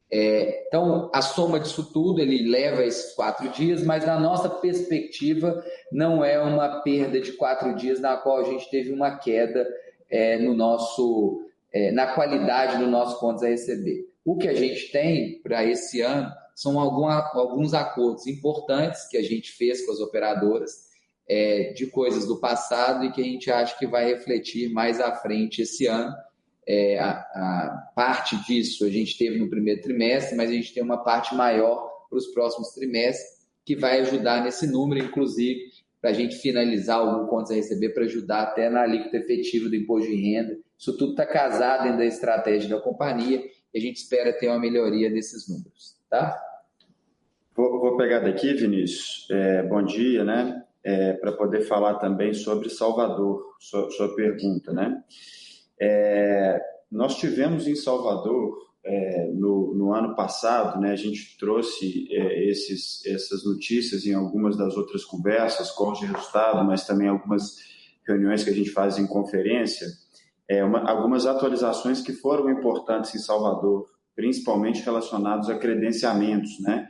Então, a soma disso tudo, ele leva esses 4 dias, mas na nossa perspectiva não é uma perda de 4 dias na qual a gente teve uma queda na qualidade do nosso contas a receber. O que a gente tem para esse ano são alguns acordos importantes que a gente fez com as operadoras, de coisas do passado e que a gente acha que vai refletir mais à frente esse ano. A parte disso a gente teve no primeiro trimestre, mas a gente tem uma parte maior para os próximos trimestres que vai ajudar nesse número, inclusive, para a gente finalizar algum contas a receber, para ajudar até na alíquota efetiva do imposto de renda. Isso tudo está casado dentro da estratégia da companhia e a gente espera ter uma melhoria desses números, tá? Vou pegar daqui, Vinícius. Bom dia, né? Para poder falar também sobre Salvador, sua pergunta, né? Nós tivemos em Salvador no ano passado, né, a gente trouxe essas notícias em algumas das outras conversas, calls de resultado, mas também algumas reuniões que a gente faz em conferência, algumas atualizações que foram importantes em Salvador, principalmente relacionados a credenciamentos, né?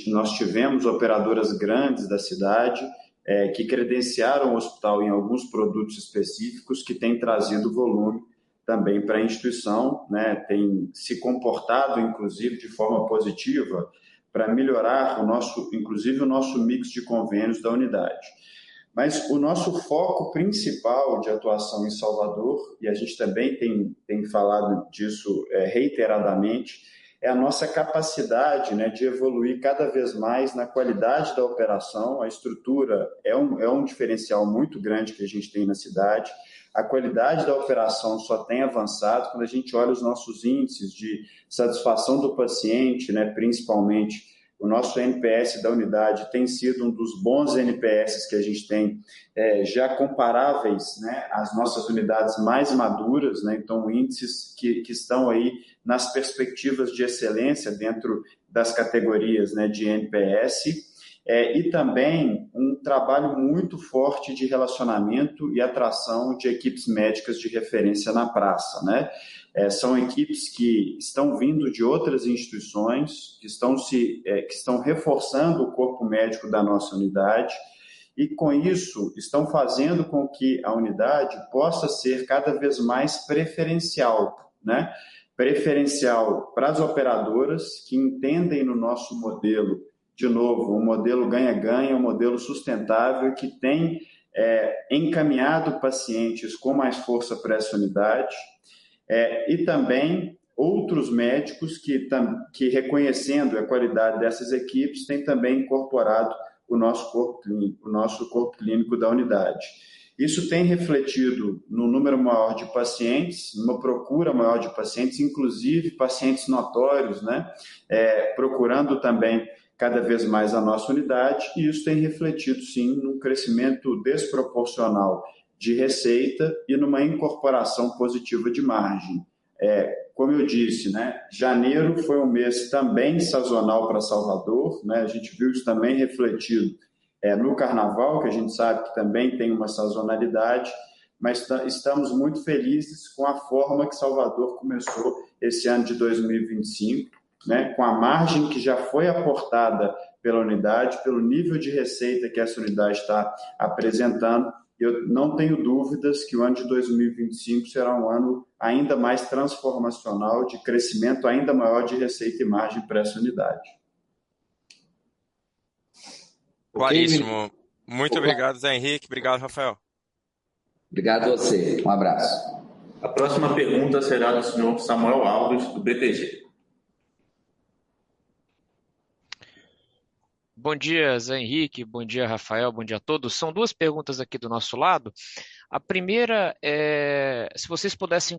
Nós tivemos operadoras grandes da cidade que credenciaram o hospital em alguns produtos específicos que têm trazido volume também para a instituição, né? Tem se comportado, inclusive, de forma positiva para melhorar inclusive o nosso mix de convênios da unidade. Mas o nosso foco principal de atuação em Salvador, e a gente também tem falado disso reiteradamente, é a nossa capacidade, né, de evoluir cada vez mais na qualidade da operação. A estrutura é um diferencial muito grande que a gente tem na cidade. A qualidade da operação só tem avançado quando a gente olha os nossos índices de satisfação do paciente, né, principalmente. O nosso NPS da unidade tem sido um dos bons NPS que a gente tem, já comparáveis, né, às nossas unidades mais maduras, né, então índices que estão aí nas perspectivas de excelência dentro das categorias, né, de NPS, e também um trabalho muito forte de relacionamento e atração de equipes médicas de referência na praça, né? São equipes que estão vindo de outras instituições, que estão reforçando o corpo médico da nossa unidade e, com isso, estão fazendo com que a unidade possa ser cada vez mais preferencial, né? Preferencial para as operadoras que entendem no nosso modelo, de novo, um modelo ganha-ganha, um modelo sustentável que tem encaminhado pacientes com mais força para essa unidade, e também outros médicos que, reconhecendo a qualidade dessas equipes, têm também incorporado o nosso corpo clínico da unidade. Isso tem refletido no número maior de pacientes, numa procura maior de pacientes, inclusive pacientes notórios, né? Procurando também cada vez mais a nossa unidade, e isso tem refletido, sim, num crescimento desproporcional de receita e numa incorporação positiva de margem. Como eu disse, né, janeiro foi um mês também sazonal para Salvador, né, a gente viu isso também refletido no Carnaval, que a gente sabe que também tem uma sazonalidade, mas estamos muito felizes com a forma que Salvador começou esse ano de 2025, né, com a margem que já foi aportada pela unidade, pelo nível de receita que essa unidade está apresentando. Eu não tenho dúvidas que o ano de 2025 será um ano ainda mais transformacional, de crescimento ainda maior de receita e margem para essa unidade. Claríssimo. Muito obrigado, Zé Henrique. Obrigado, Rafael. Obrigado a você. Um abraço. A próxima pergunta será do senhor Samuel Alves, do BTG. Bom dia, Zé Henrique, bom dia, Rafael, bom dia a todos. São duas perguntas aqui do nosso lado. A primeira é se vocês pudessem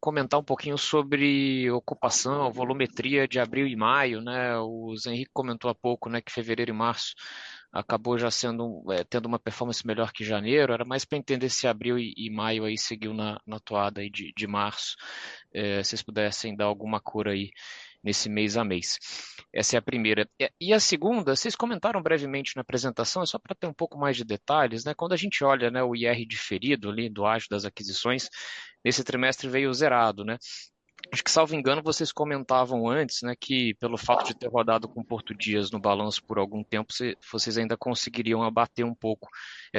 comentar um pouquinho sobre ocupação, volumetria de abril e maio, né? O Zé Henrique comentou há pouco, né, que fevereiro e março acabou já tendo uma performance melhor que janeiro. Era mais para entender se abril e maio aí seguiu na toada aí de março. Se vocês pudessem dar alguma cor aí nesse mês a mês. Essa é a primeira. E a segunda, vocês comentaram brevemente na apresentação, é só para ter um pouco mais de detalhes, né? Quando a gente olha, né, o IR diferido ali do ágio das aquisições, nesse trimestre veio zerado, né? Acho que, salvo engano, vocês comentavam antes, né, que pelo fato de ter rodado com Porto Dias no balanço por algum tempo, vocês ainda conseguiriam abater um pouco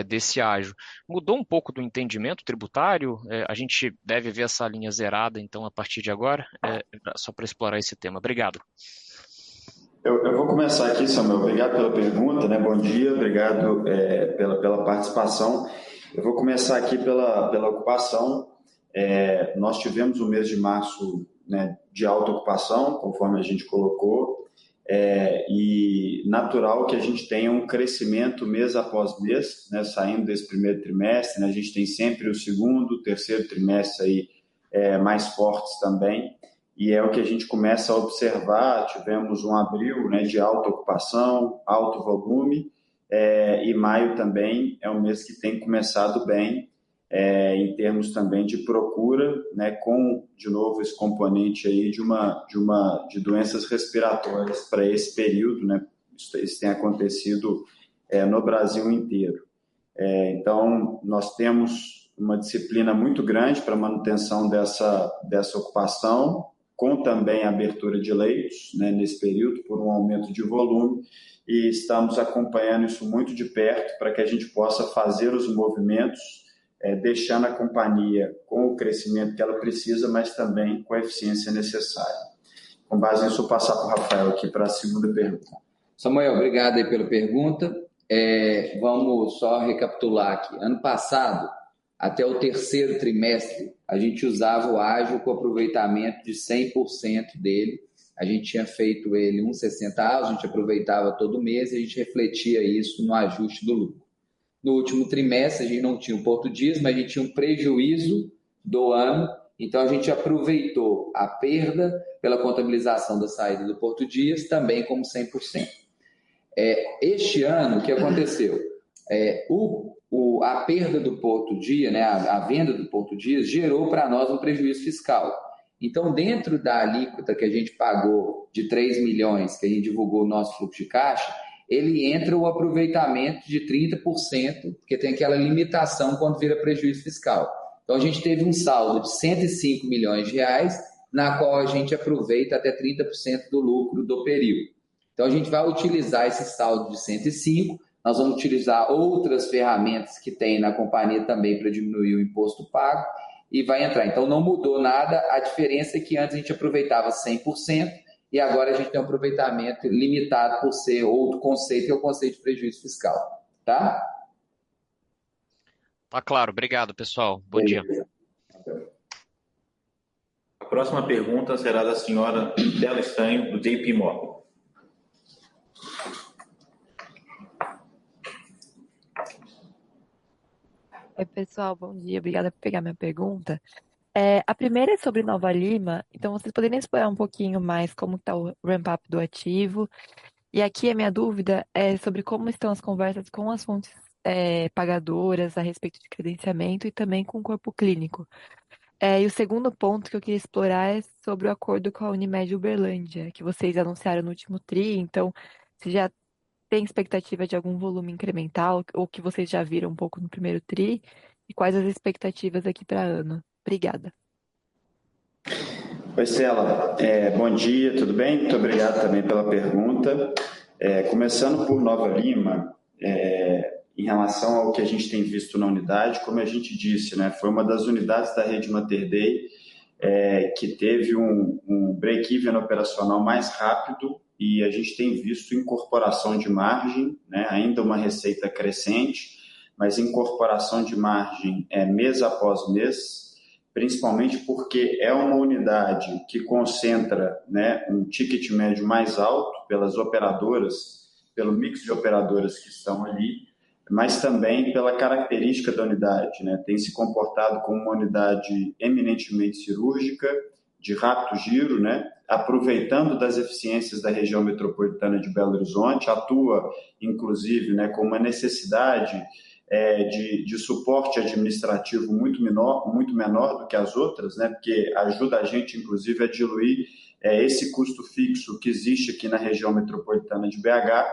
desse ágio. Mudou um pouco do entendimento tributário? A gente deve ver essa linha zerada, então, a partir de agora? Só para explorar esse tema. Obrigado. Eu vou começar aqui, Samuel. Obrigado pela pergunta, né? Bom dia, obrigado pela participação. Eu vou começar aqui pela ocupação. Nós tivemos o mês de março, né, de alta ocupação, conforme a gente colocou, e natural que a gente tenha um crescimento mês após mês, né, saindo desse primeiro trimestre, né, a gente tem sempre o segundo, terceiro trimestre aí, mais fortes também, e é o que a gente começa a observar. Tivemos um abril, né, de alta ocupação, alto volume, e maio também é um mês que tem começado bem. em termos também de procura, né, com, de novo, esse componente aí de doenças respiratórias para esse período, né? Isso tem acontecido no Brasil inteiro. Então, nós temos uma disciplina muito grande para a manutenção dessa ocupação, com também a abertura de leitos, né, nesse período, por um aumento de volume, e estamos acompanhando isso muito de perto para que a gente possa fazer os movimentos, deixando a companhia com o crescimento que ela precisa, mas também com a eficiência necessária. Com base nisso, vou passar para o Rafael aqui para a segunda pergunta. Samuel, obrigado aí pela pergunta. Vamos só recapitular aqui. Ano passado, até o terceiro trimestre, a gente usava o ágil com aproveitamento de 100% dele. A gente tinha feito ele 1,60 a gente aproveitava todo mês e a gente refletia isso no ajuste do lucro. No último trimestre, a gente não tinha o Porto Dias, mas a gente tinha um prejuízo do ano, então a gente aproveitou a perda pela contabilização da saída do Porto Dias também como 100%. Este ano, o que aconteceu? A perda do Porto Dias, né, a venda do Porto Dias, gerou para nós um prejuízo fiscal. Então, dentro da alíquota que a gente pagou de 3 milhões, que a gente divulgou o nosso fluxo de caixa, ele entra o aproveitamento de 30%, porque tem aquela limitação quando vira prejuízo fiscal. Então, a gente teve um saldo de 105 milhões de reais, na qual a gente aproveita até 30% do lucro do período. Então, a gente vai utilizar esse saldo de 105, nós vamos utilizar outras ferramentas que tem na companhia também para diminuir o imposto pago e vai entrar. Então, não mudou nada, a diferença é que antes a gente aproveitava 100%, e agora a gente tem um aproveitamento limitado por ser outro conceito, que é o conceito de prejuízo fiscal. Tá? Tá claro. Obrigado, pessoal. Bom dia. A próxima pergunta será da senhora Bela Estanho, do JP Morgan. Oi, pessoal, bom dia. Obrigada por pegar minha pergunta. A primeira é sobre Nova Lima, então vocês poderiam explorar um pouquinho mais como está o ramp-up do ativo. E aqui a minha dúvida é sobre como estão as conversas com as fontes pagadoras a respeito de credenciamento e também com o corpo clínico. E o segundo ponto que eu queria explorar é sobre o acordo com a Unimed Uberlândia, que vocês anunciaram no último TRI, então se já tem expectativa de algum volume incremental ou que vocês já viram um pouco no primeiro TRI e quais as expectativas aqui para ano? Obrigada. Oi, Stella. Bom dia, tudo bem? Muito obrigado também pela pergunta. Começando por Nova Lima, em relação ao que a gente tem visto na unidade, como a gente disse, né, foi uma das unidades da rede Mater Dei que teve um break-even operacional mais rápido e a gente tem visto incorporação de margem, né, ainda uma receita crescente, mas incorporação de margem mês após mês, principalmente porque é uma unidade que concentra, né, um ticket médio mais alto pelas operadoras, pelo mix de operadoras que estão ali, mas também pela característica da unidade, né, tem se comportado como uma unidade eminentemente cirúrgica, de rápido giro, né, aproveitando das eficiências da região metropolitana de Belo Horizonte, atua, inclusive, né, com uma necessidade de suporte administrativo muito menor do que as outras, né, porque ajuda a gente, inclusive, a diluir esse custo fixo que existe aqui na região metropolitana de BH.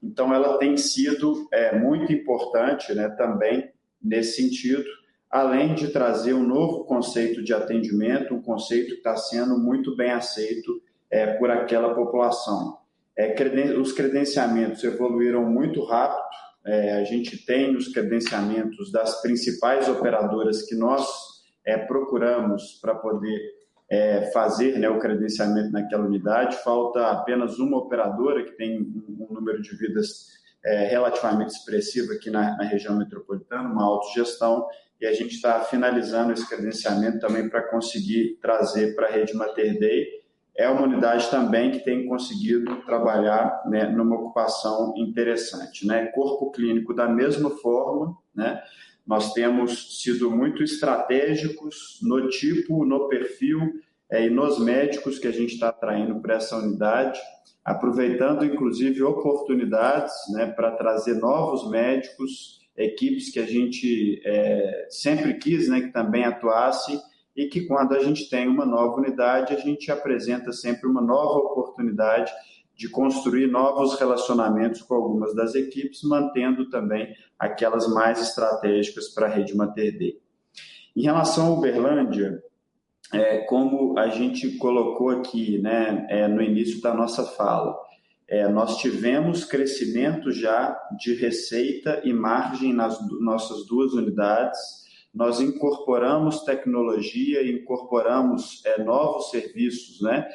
Então, ela tem sido muito importante, né, também nesse sentido, além de trazer um novo conceito de atendimento, um conceito que está sendo muito bem aceito por aquela população. Os credenciamentos evoluíram muito rápido. A gente tem os credenciamentos das principais operadoras que nós procuramos para poder fazer, né, o credenciamento naquela unidade. Falta apenas uma operadora que tem um número de vidas relativamente expressivo aqui na região metropolitana, uma autogestão, e a gente está finalizando esse credenciamento também para conseguir trazer para a rede Mater Dei. É uma unidade também que tem conseguido trabalhar, né, numa ocupação interessante, né? Corpo clínico da mesma forma, né? Nós temos sido muito estratégicos no tipo, no perfil e nos médicos que a gente está atraindo para essa unidade, aproveitando inclusive oportunidades, né, para trazer novos médicos equipes que a gente sempre quis, né, que também atuasse, e que quando a gente tem uma nova unidade, a gente apresenta sempre uma nova oportunidade de construir novos relacionamentos com algumas das equipes, mantendo também aquelas mais estratégicas para a rede Mater Dei. Em relação ao Uberlândia, como a gente colocou aqui, né, no início da nossa fala, nós tivemos crescimento já de receita e margem nas nossas duas unidades, nós incorporamos tecnologia, incorporamos novos serviços, né,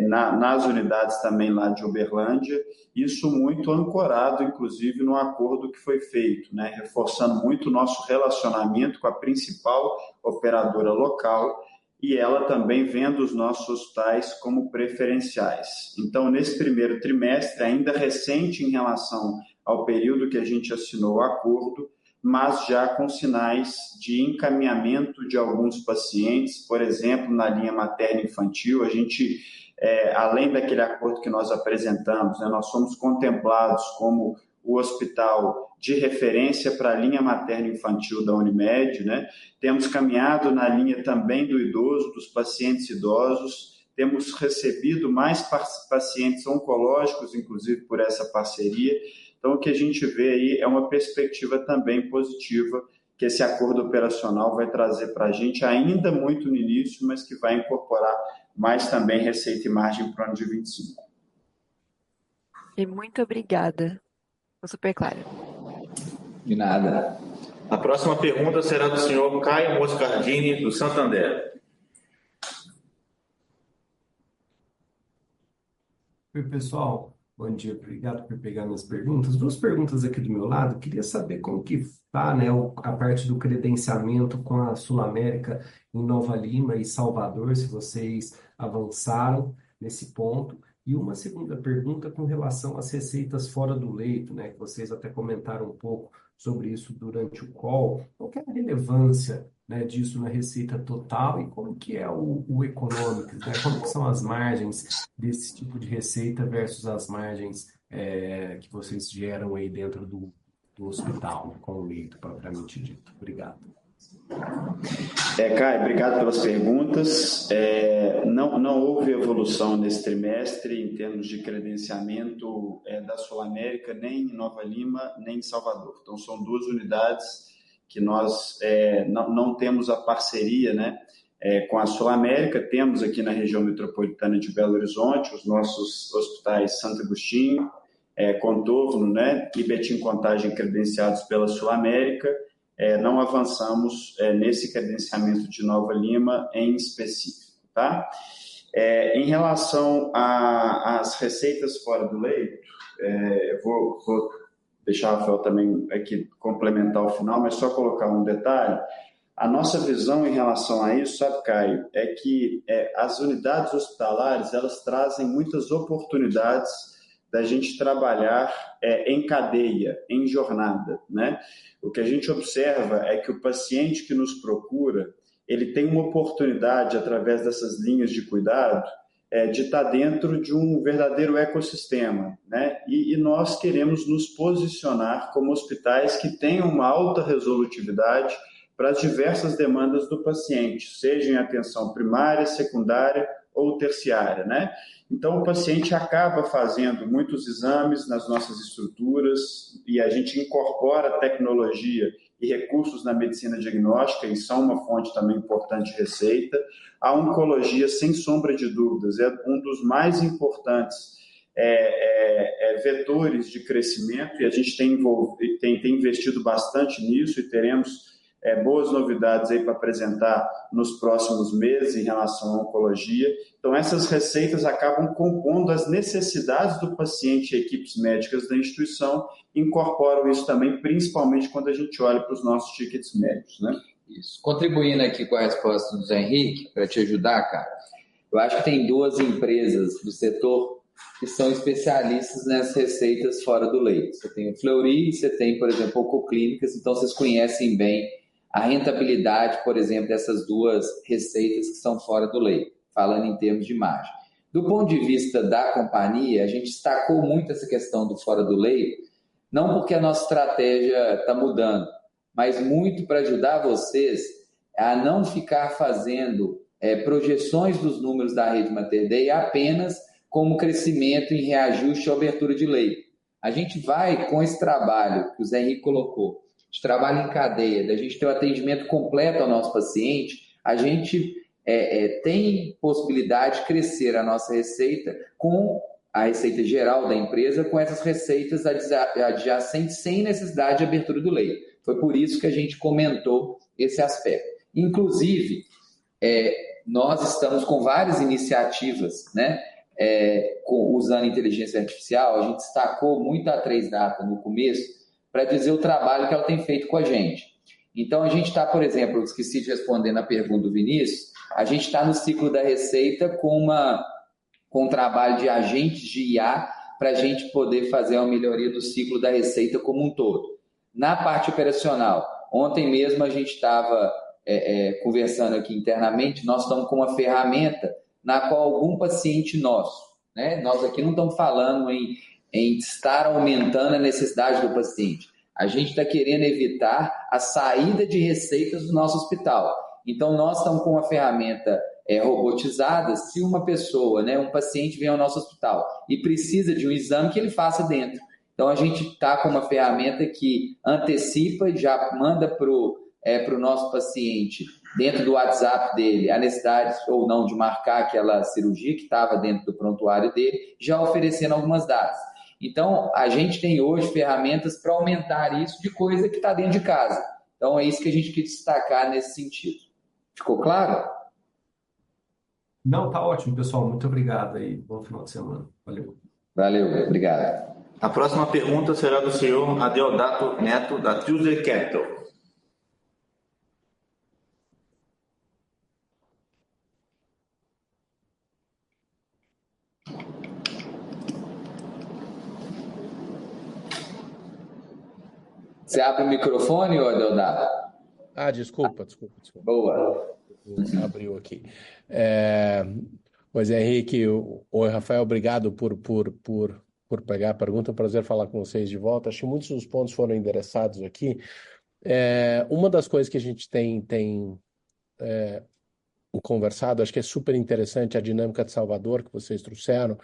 nas unidades também lá de Uberlândia, isso muito ancorado, inclusive, no acordo que foi feito, né, reforçando muito o nosso relacionamento com a principal operadora local, e ela também vendo os nossos hospitais como preferenciais. Então, nesse primeiro trimestre, ainda recente em relação ao período que a gente assinou o acordo, mas já com sinais de encaminhamento de alguns pacientes, por exemplo, na linha materno-infantil, a gente, além daquele acordo que nós apresentamos, né, nós somos contemplados como o hospital de referência para a linha materno-infantil da Unimed, né? Temos caminhado na linha também do idoso, dos pacientes idosos, temos recebido mais pacientes oncológicos, inclusive por essa parceria. Então, o que a gente vê aí é uma perspectiva também positiva que esse acordo operacional vai trazer para a gente, ainda muito no início, mas que vai incorporar mais também receita e margem para o ano de 25. E muito obrigada. Ficou super claro. De nada. A próxima pergunta será do senhor Caio Moscardini, do Santander. Oi, pessoal. Bom dia. Obrigado por pegar minhas perguntas. Duas perguntas aqui do meu lado. Queria saber como que está, né, a parte do credenciamento com a Sul América em Nova Lima e Salvador, se vocês avançaram nesse ponto. E uma segunda pergunta com relação às receitas fora do leito, né, que vocês até comentaram um pouco sobre isso durante o call. Qual que é a relevância, né, disso na receita total e como que é o econômico, né? Como que são as margens desse tipo de receita versus as margens que vocês geram aí dentro do hospital, né, com o leito propriamente dito. Obrigado. Caio, obrigado pelas perguntas. Não houve evolução nesse trimestre em termos de credenciamento da Sul América, nem em Nova Lima, nem em Salvador. Então, são duas unidades que nós não temos a parceria, né, com a Sul América. Temos aqui na região metropolitana de Belo Horizonte os nossos hospitais Santo Agostinho, Contorno, né, e Betim Contagem credenciados pela Sul América. Não avançamos nesse credenciamento de Nova Lima em específico, tá? Em relação às receitas fora do leito, vou deixar a Rafael também aqui complementar o final, mas só colocar um detalhe. A nossa visão em relação a isso, sabe, Caio, é que as unidades hospitalares, elas trazem muitas oportunidades da gente trabalhar em cadeia, em jornada, né? O que a gente observa é que o paciente que nos procura, ele tem uma oportunidade, através dessas linhas de cuidado, de estar dentro de um verdadeiro ecossistema, né? E nós queremos nos posicionar como hospitais que tenham uma alta resolutividade para as diversas demandas do paciente, seja em atenção primária, secundária ou terciária, né? Então, o paciente acaba fazendo muitos exames nas nossas estruturas e a gente incorpora tecnologia e recursos na medicina diagnóstica, e são uma fonte também importante de receita. A oncologia, sem sombra de dúvidas, é um dos mais importantes vetores de crescimento, e a gente tem investido bastante nisso e teremos boas novidades aí para apresentar nos próximos meses em relação à oncologia. Então, essas receitas acabam compondo as necessidades do paciente e equipes médicas da instituição, incorporam isso também, principalmente quando a gente olha para os nossos tickets médicos, né? Isso. Contribuindo aqui com a resposta do Zé Henrique, para te ajudar, cara, eu acho que tem duas empresas do setor que são especialistas nas receitas fora do leito. Você tem o Fleury e você tem, por exemplo, Ococlínicas, então vocês conhecem bem a rentabilidade, por exemplo, dessas duas receitas que são fora do leito, falando em termos de margem. Do ponto de vista da companhia, a gente destacou muito essa questão do fora do leito, não porque a nossa estratégia está mudando, mas muito para ajudar vocês a não ficar fazendo projeções dos números da Rede Mater Dei apenas como crescimento em reajuste ou abertura de leito. A gente vai, com esse trabalho que o Zé Henrique colocou, de trabalho em cadeia, da gente ter o atendimento completo ao nosso paciente, a gente tem possibilidade de crescer a nossa receita com a receita geral da empresa, com essas receitas adjacentes sem necessidade de abertura do leito. Foi por isso que a gente comentou esse aspecto. Inclusive, nós estamos com várias iniciativas, né? Usando inteligência artificial. A gente destacou muito a 3Data no começo para dizer o trabalho que ela tem feito com a gente. Então, a gente está, por exemplo, eu esqueci de responder na pergunta do Vinícius, a gente está no ciclo da receita com um trabalho de agentes de IA para a gente poder fazer uma melhoria do ciclo da receita como um todo. Na parte operacional, ontem mesmo a gente estava conversando aqui internamente, nós estamos com uma ferramenta na qual algum paciente nosso, né? Nós aqui não estamos falando em estar aumentando a necessidade do paciente. A gente está querendo evitar a saída de receitas do nosso hospital. Então, nós estamos com uma ferramenta robotizada. Se uma pessoa, né, um paciente vem ao nosso hospital e precisa de um exame, que ele faça dentro. Então, a gente está com uma ferramenta que antecipa e já manda para o nosso paciente, dentro do WhatsApp dele, a necessidade ou não de marcar aquela cirurgia que estava dentro do prontuário dele, já oferecendo algumas datas. Então, a gente tem hoje ferramentas para aumentar isso de coisa que está dentro de casa. Então, é isso que a gente quer destacar nesse sentido. Ficou claro? Não, tá ótimo, pessoal. Muito obrigado aí. Bom final de semana. Valeu. Valeu, obrigado. A próxima pergunta será do senhor Adeodato Neto, da Tuesday Capital. Você abre o microfone, Adeodato? Desculpa. Boa. Abriu aqui. Pois é, Henrique, oi, Rafael, obrigado por pegar a pergunta. É um prazer falar com vocês de volta. Acho que muitos dos pontos foram endereçados aqui. Uma das coisas que a gente tem conversado, acho que é super interessante a dinâmica de Salvador que vocês trouxeram.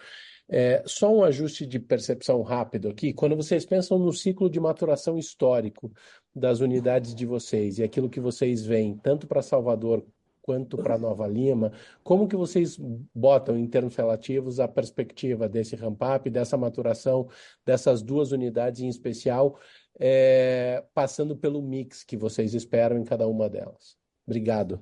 Só um ajuste de percepção rápido aqui. Quando vocês pensam no ciclo de maturação histórico das unidades de vocês e aquilo que vocês veem, tanto para Salvador quanto para Nova Lima, como que vocês botam em termos relativos a perspectiva desse ramp-up, dessa maturação, dessas duas unidades em especial, passando pelo mix que vocês esperam em cada uma delas? Obrigado.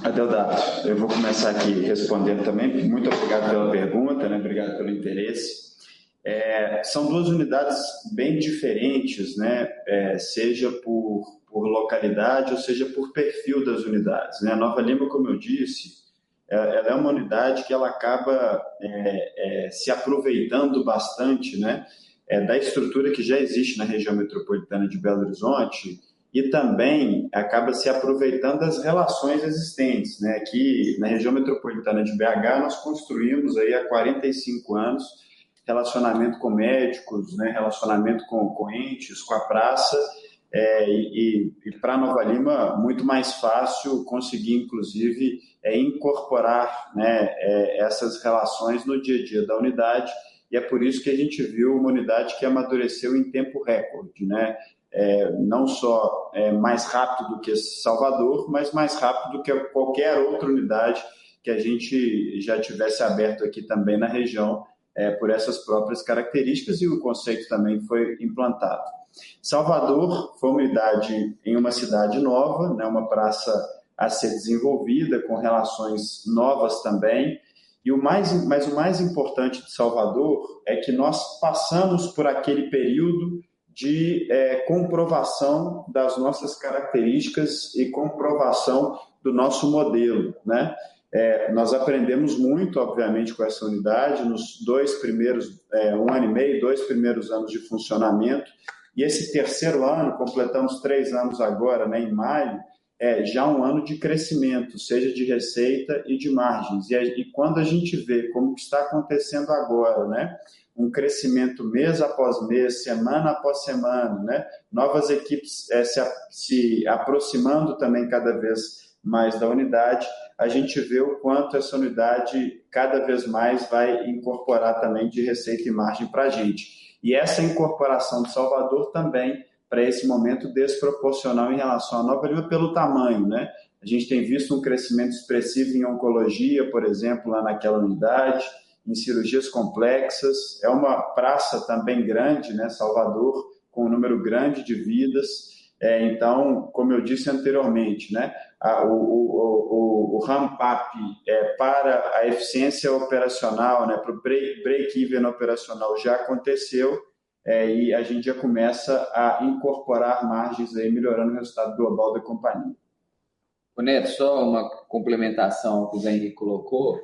Adeodato, eu vou começar aqui respondendo também. Muito obrigado pela pergunta, né? Obrigado pelo interesse. São duas unidades bem diferentes, né? Seja por localidade ou seja por perfil das unidades, né? A Nova Lima, como eu disse, ela é uma unidade que ela acaba se aproveitando bastante, né? Da estrutura que já existe na região metropolitana de Belo Horizonte, e também acaba se aproveitando das relações existentes, né? Aqui na região metropolitana de BH nós construímos aí há 45 anos relacionamento com médicos, né? Relacionamento com entes, com a praça, e para Nova Lima muito mais fácil conseguir inclusive incorporar, né, essas relações no dia a dia da unidade, e é por isso que a gente viu uma unidade que amadureceu em tempo recorde, né? Não só mais rápido do que Salvador, mas mais rápido do que qualquer outra unidade que a gente já tivesse aberto aqui também na região, por essas próprias características, e o conceito também foi implantado. Salvador foi uma unidade em uma cidade nova, né, uma praça a ser desenvolvida, com relações novas também, mas o mais importante de Salvador é que nós passamos por aquele período de comprovação das nossas características e comprovação do nosso modelo, né? Nós aprendemos muito, obviamente, com essa unidade nos 1 ano e meio, 2 primeiros anos de funcionamento, e esse terceiro ano, completamos 3 anos agora, né, em maio, já um ano de crescimento, seja de receita e de margens. E quando a gente vê como está acontecendo agora, né, um crescimento mês após mês, semana após semana, né? Novas equipes se aproximando também cada vez mais da unidade, a gente vê o quanto essa unidade cada vez mais vai incorporar também de receita e margem para a gente. E essa incorporação de Salvador também, para esse momento, desproporcional em relação à Nova Lima pelo tamanho, né? A gente tem visto um crescimento expressivo em oncologia, por exemplo, lá naquela unidade, em cirurgias complexas. É uma praça também grande, né, Salvador, com um número grande de vidas. Então, como eu disse anteriormente, né, o ramp-up para a eficiência operacional, né, para o break-even operacional já aconteceu, e a gente já começa a incorporar margens aí, melhorando o resultado global da companhia. Neto, só uma complementação que o Zé Henrique colocou.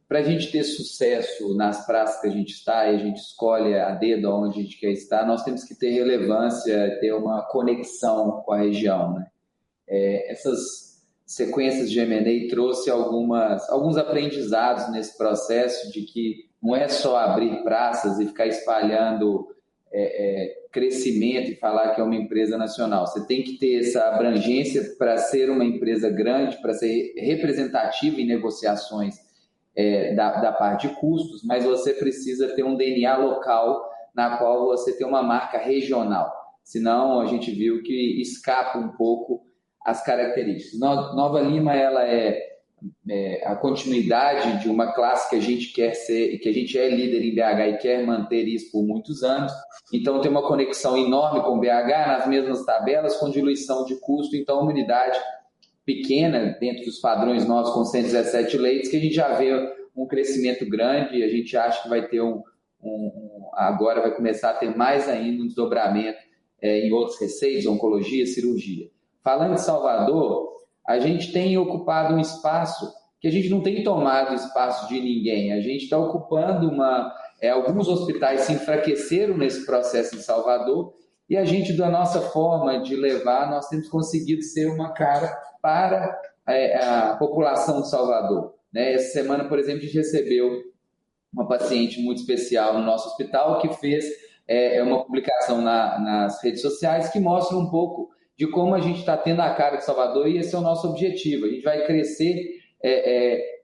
Para a gente ter sucesso nas praças que a gente está e a gente escolhe a dedo onde a gente quer estar, nós temos que ter relevância, ter uma conexão com a região, né? Essas sequências de M&A trouxe alguns aprendizados nesse processo de que não é só abrir praças e ficar espalhando crescimento e falar que é uma empresa nacional. Você tem que ter essa abrangência para ser uma empresa grande, para ser representativa em negociações da parte de custos, mas você precisa ter um DNA local na qual você tem uma marca regional. Senão, a gente viu que escapa um pouco as características. Nova Lima, ela é a continuidade de uma classe que a gente quer ser, que a gente é líder em BH e quer manter isso por muitos anos. Então, tem uma conexão enorme com BH, nas mesmas tabelas, com diluição de custo. Então, uma unidade pequena, dentro dos padrões nossos, com 117 leitos, que a gente já vê um crescimento grande e a gente acha que vai ter agora vai começar a ter mais ainda um desdobramento em outros receitos, oncologia, cirurgia. Falando de Salvador, a gente tem ocupado um espaço que a gente não tem tomado espaço de ninguém. A gente está ocupando alguns hospitais se enfraqueceram nesse processo em Salvador e a gente, da nossa forma de levar, nós temos conseguido ser uma cara para a população de Salvador, né? Essa semana, por exemplo, a gente recebeu uma paciente muito especial no nosso hospital que fez uma publicação nas redes sociais que mostra um pouco de como a gente está tendo a cara de Salvador e esse é o nosso objetivo. A gente vai crescer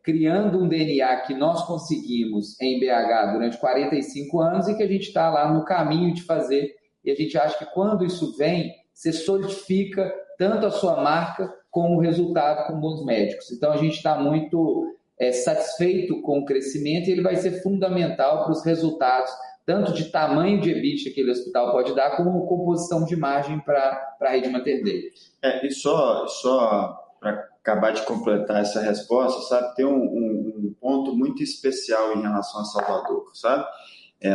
criando um DNA que nós conseguimos em BH durante 45 anos e que a gente está lá no caminho de fazer. E a gente acha que quando isso vem, você solidifica tanto a sua marca como o resultado com bons médicos. Então, a gente está muito satisfeito com o crescimento e ele vai ser fundamental para os resultados, tanto de tamanho de EBITDA que aquele hospital pode dar, como composição de margem para a rede Mater Dei. E só para acabar de completar essa resposta, sabe, tem um ponto muito especial em relação a Salvador, sabe?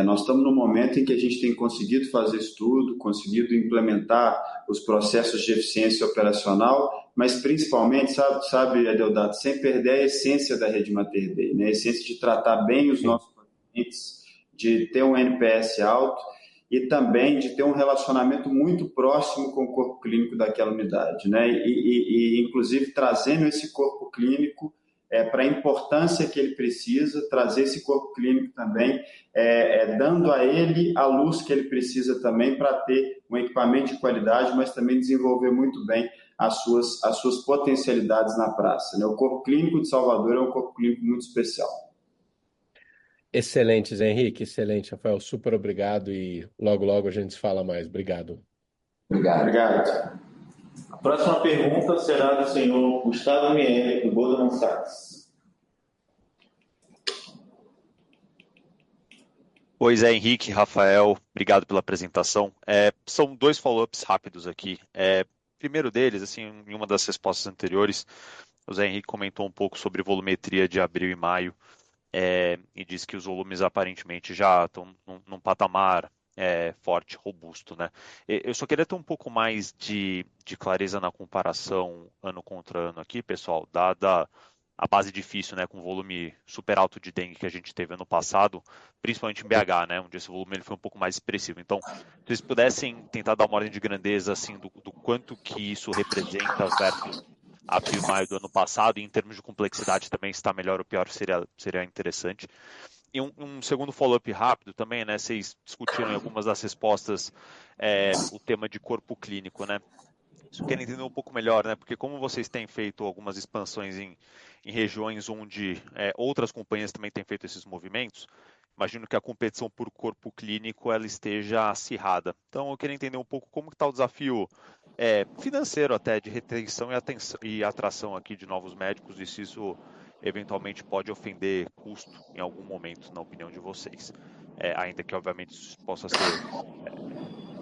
Nós estamos num momento em que a gente tem conseguido fazer estudo, conseguido implementar os processos de eficiência operacional, mas principalmente, sabe, Adeodato, sem perder a essência da rede Mater Dei, né? A essência de tratar bem os nossos pacientes, de ter um NPS alto e também de ter um relacionamento muito próximo com o corpo clínico daquela unidade, né? E inclusive, trazendo esse corpo clínico para a importância que ele precisa, trazer esse corpo clínico também, dando a ele a luz que ele precisa também para ter um equipamento de qualidade, mas também desenvolver muito bem as suas potencialidades na praça, né? O corpo clínico de Salvador é um corpo clínico muito especial. Excelente, Zé Henrique, excelente, Rafael, super obrigado e logo, logo a gente se fala mais. Obrigado. Obrigado. A próxima pergunta será do senhor Gustavo Miele, do Goldman Sachs. Oi, Zé Henrique, Rafael, obrigado pela apresentação. São dois follow-ups rápidos aqui. Primeiro deles, assim, em uma das respostas anteriores, o Zé Henrique comentou um pouco sobre volumetria de abril e maio. E diz que os volumes aparentemente já estão num patamar forte, robusto, né? Eu só queria ter um pouco mais de clareza na comparação ano contra ano aqui, pessoal, dada a base difícil, né, com o volume super alto de dengue que a gente teve ano passado, principalmente em BH, né, onde esse volume ele foi um pouco mais expressivo. Então, se vocês pudessem tentar dar uma ordem de grandeza assim, do quanto que isso representa versus abril e maio do ano passado, e em termos de complexidade também, se está melhor ou pior, seria interessante. E um segundo follow-up rápido também, né? Vocês discutiram em algumas das respostas o tema de corpo clínico, né? Isso eu quero entender um pouco melhor, né? Porque como vocês têm feito algumas expansões em regiões onde outras companhias também têm feito esses movimentos, imagino que a competição por corpo clínico ela esteja acirrada. Então eu queria entender um pouco como está o desafio financeiro até de retenção e atração aqui de novos médicos e se isso eventualmente pode ofender custo em algum momento, na opinião de vocês. Ainda que obviamente isso possa ser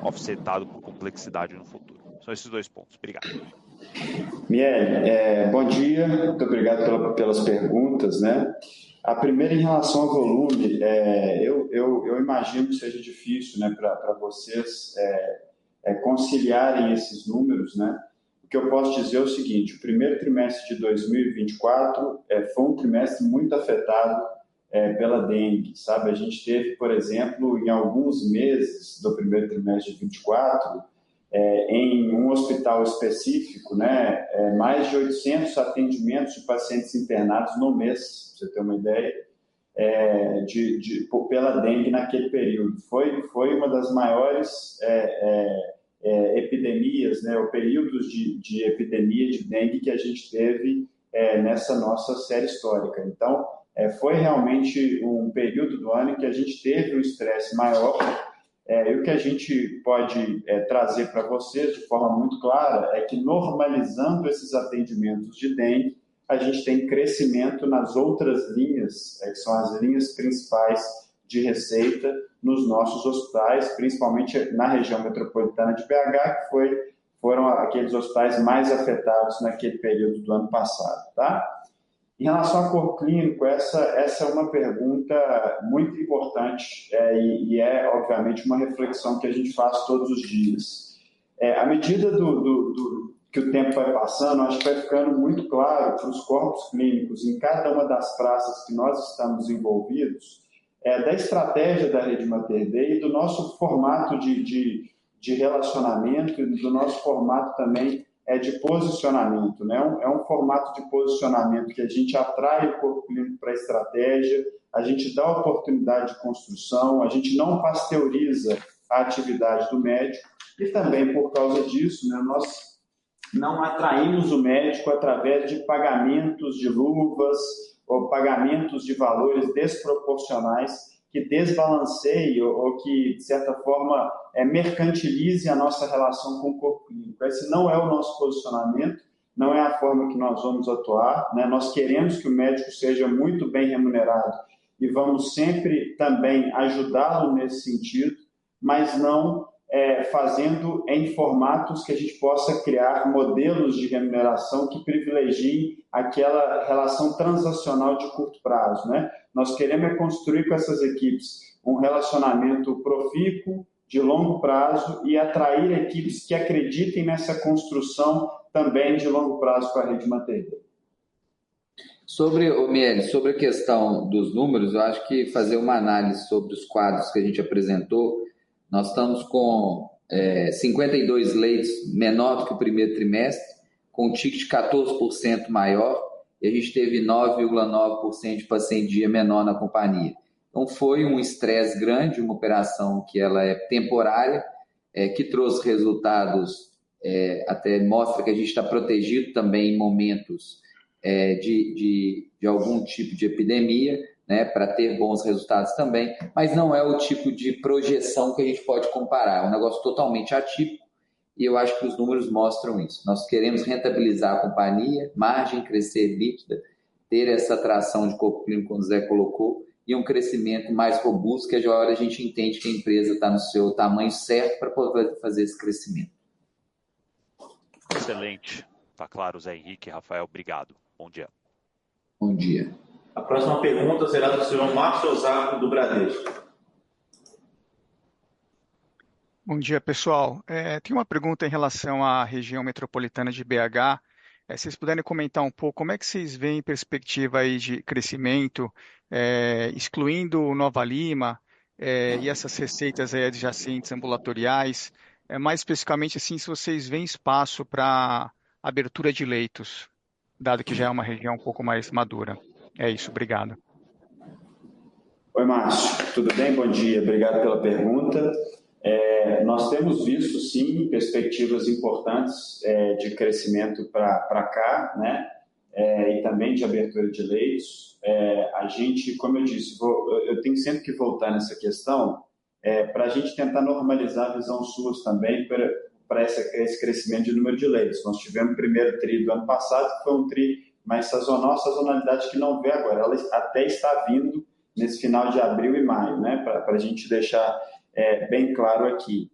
offsetado por complexidade no futuro. São esses 2 pontos. Obrigado. Miele, bom dia, muito obrigado pelas perguntas, né? A primeira em relação ao volume, eu imagino que seja difícil, né, para vocês conciliarem esses números, né? O que eu posso dizer é o seguinte: o primeiro trimestre de 2024 foi um trimestre muito afetado pela dengue, sabe? A gente teve, por exemplo, em alguns meses do primeiro trimestre de 2024, em um hospital específico, né, mais de 800 atendimentos de pacientes internados no mês, para você ter uma ideia, pela dengue naquele período. Foi uma das maiores epidemias, né, ou períodos de epidemia de dengue que a gente teve nessa nossa série histórica. Então, foi realmente um período do ano em que a gente teve um estresse maior. E o que a gente pode trazer para vocês de forma muito clara é que, normalizando esses atendimentos de dengue, a gente tem crescimento nas outras linhas, que são as linhas principais de receita nos nossos hospitais, principalmente na região metropolitana de BH, que foram aqueles hospitais mais afetados naquele período do ano passado, tá? Em relação ao corpo clínico, essa é uma pergunta muito importante e obviamente, uma reflexão que a gente faz todos os dias. À medida que o tempo vai passando, acho que vai ficando muito claro para os corpos clínicos, em cada uma das praças que nós estamos envolvidos, da estratégia da Rede Mater Dei e do nosso formato de relacionamento e do nosso formato também de posicionamento, né? É um formato de posicionamento que a gente atrai o corpo clínico para a estratégia, a gente dá oportunidade de construção, a gente não pasteuriza a atividade do médico e também, por causa disso, né, nós não atraímos o médico através de pagamentos de luvas ou pagamentos de valores desproporcionais que desbalanceie ou que, de certa forma, mercantilize a nossa relação com o corpo clínico. Esse não é o nosso posicionamento, não é a forma que nós vamos atuar, né? Nós queremos que o médico seja muito bem remunerado e vamos sempre também ajudá-lo nesse sentido, mas não fazendo em formatos que a gente possa criar modelos de remuneração que privilegiem aquela relação transacional de curto prazo, né? Nós queremos construir com essas equipes um relacionamento profícuo, de longo prazo e atrair equipes que acreditem nessa construção também de longo prazo com a Rede Mater Dei. Sobre a questão dos números, eu acho que fazer uma análise sobre os quadros que a gente apresentou, nós estamos com 52 leitos menor do que o primeiro trimestre, com um ticket 14% maior, e a gente teve 9,9% de paciente dia menor na companhia. Então, foi um estresse grande, uma operação que ela é temporária, que trouxe resultados, até mostra que a gente está protegido também em momentos de algum tipo de epidemia, né, para ter bons resultados também, mas não é o tipo de projeção que a gente pode comparar. É um negócio totalmente atípico e eu acho que os números mostram isso. Nós queremos rentabilizar a companhia, margem crescer líquida, ter essa atração de corpo clínico, como o Zé colocou, e um crescimento mais robusto, que a hora a gente entende que a empresa está no seu tamanho certo para poder fazer esse crescimento. Excelente. Está claro, Zé Henrique, Rafael, obrigado. Bom dia. Bom dia. A próxima pergunta será do senhor Márcio Osako, do Bradesco. Bom dia, pessoal. Tem uma pergunta em relação à região metropolitana de BH. Se vocês puderem comentar um pouco, como é que vocês veem perspectiva aí de crescimento, excluindo Nova Lima e essas receitas aí adjacentes ambulatoriais, mais especificamente assim, se vocês veem espaço para abertura de leitos, dado que já é uma região um pouco mais madura. É isso, obrigado. Oi, Márcio, tudo bem? Bom dia, obrigado pela pergunta. Nós temos visto, sim, perspectivas importantes de crescimento para cá, né? E também de abertura de leitos. A gente, como eu disse, eu tenho sempre que voltar nessa questão para a gente tentar normalizar a visão SUS também para esse crescimento de número de leitos. Nós tivemos o primeiro TRI do ano passado, que foi um TRI mais sazonal, sazonalidade que não vê agora. Ela até está vindo nesse final de abril e maio, né? Para a gente deixar bem claro aqui.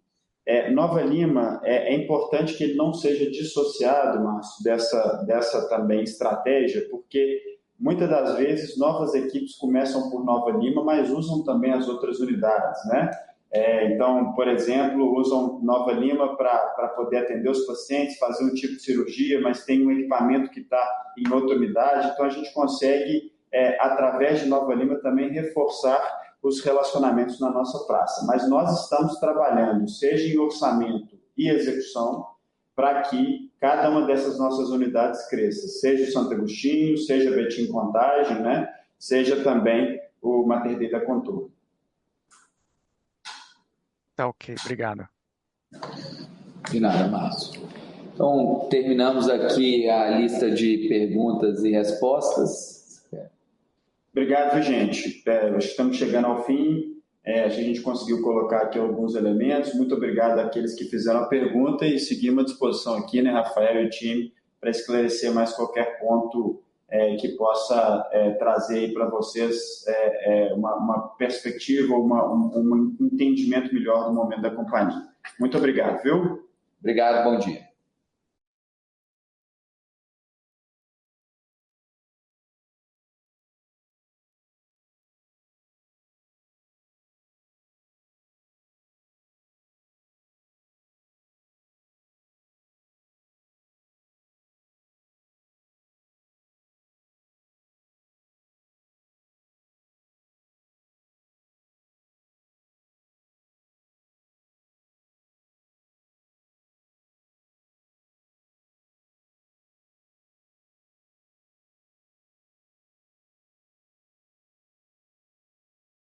Nova Lima, é importante que ele não seja dissociado, Márcio, dessa também estratégia, porque muitas das vezes novas equipes começam por Nova Lima, mas usam também as outras unidades, né? Então, por exemplo, usam Nova Lima para poder atender os pacientes, fazer um tipo de cirurgia, mas tem um equipamento que está em outra unidade, então a gente consegue, através de Nova Lima, também reforçar os relacionamentos na nossa praça. Mas nós estamos trabalhando, seja em orçamento e execução, para que cada uma dessas nossas unidades cresça, seja o Santo Agostinho, seja Betim Contagem, né? Seja também o Mater Dei da Contorno. Tá ok, obrigado. De nada, Márcio. Então, terminamos aqui a lista de perguntas e respostas. Obrigado, gente. Estamos chegando ao fim. A gente conseguiu colocar aqui alguns elementos. Muito obrigado àqueles que fizeram a pergunta e seguimos à disposição aqui, né, Rafael e o time, para esclarecer mais qualquer ponto que possa trazer para vocês uma perspectiva, um entendimento melhor do momento da companhia. Muito obrigado, viu? Obrigado, bom dia.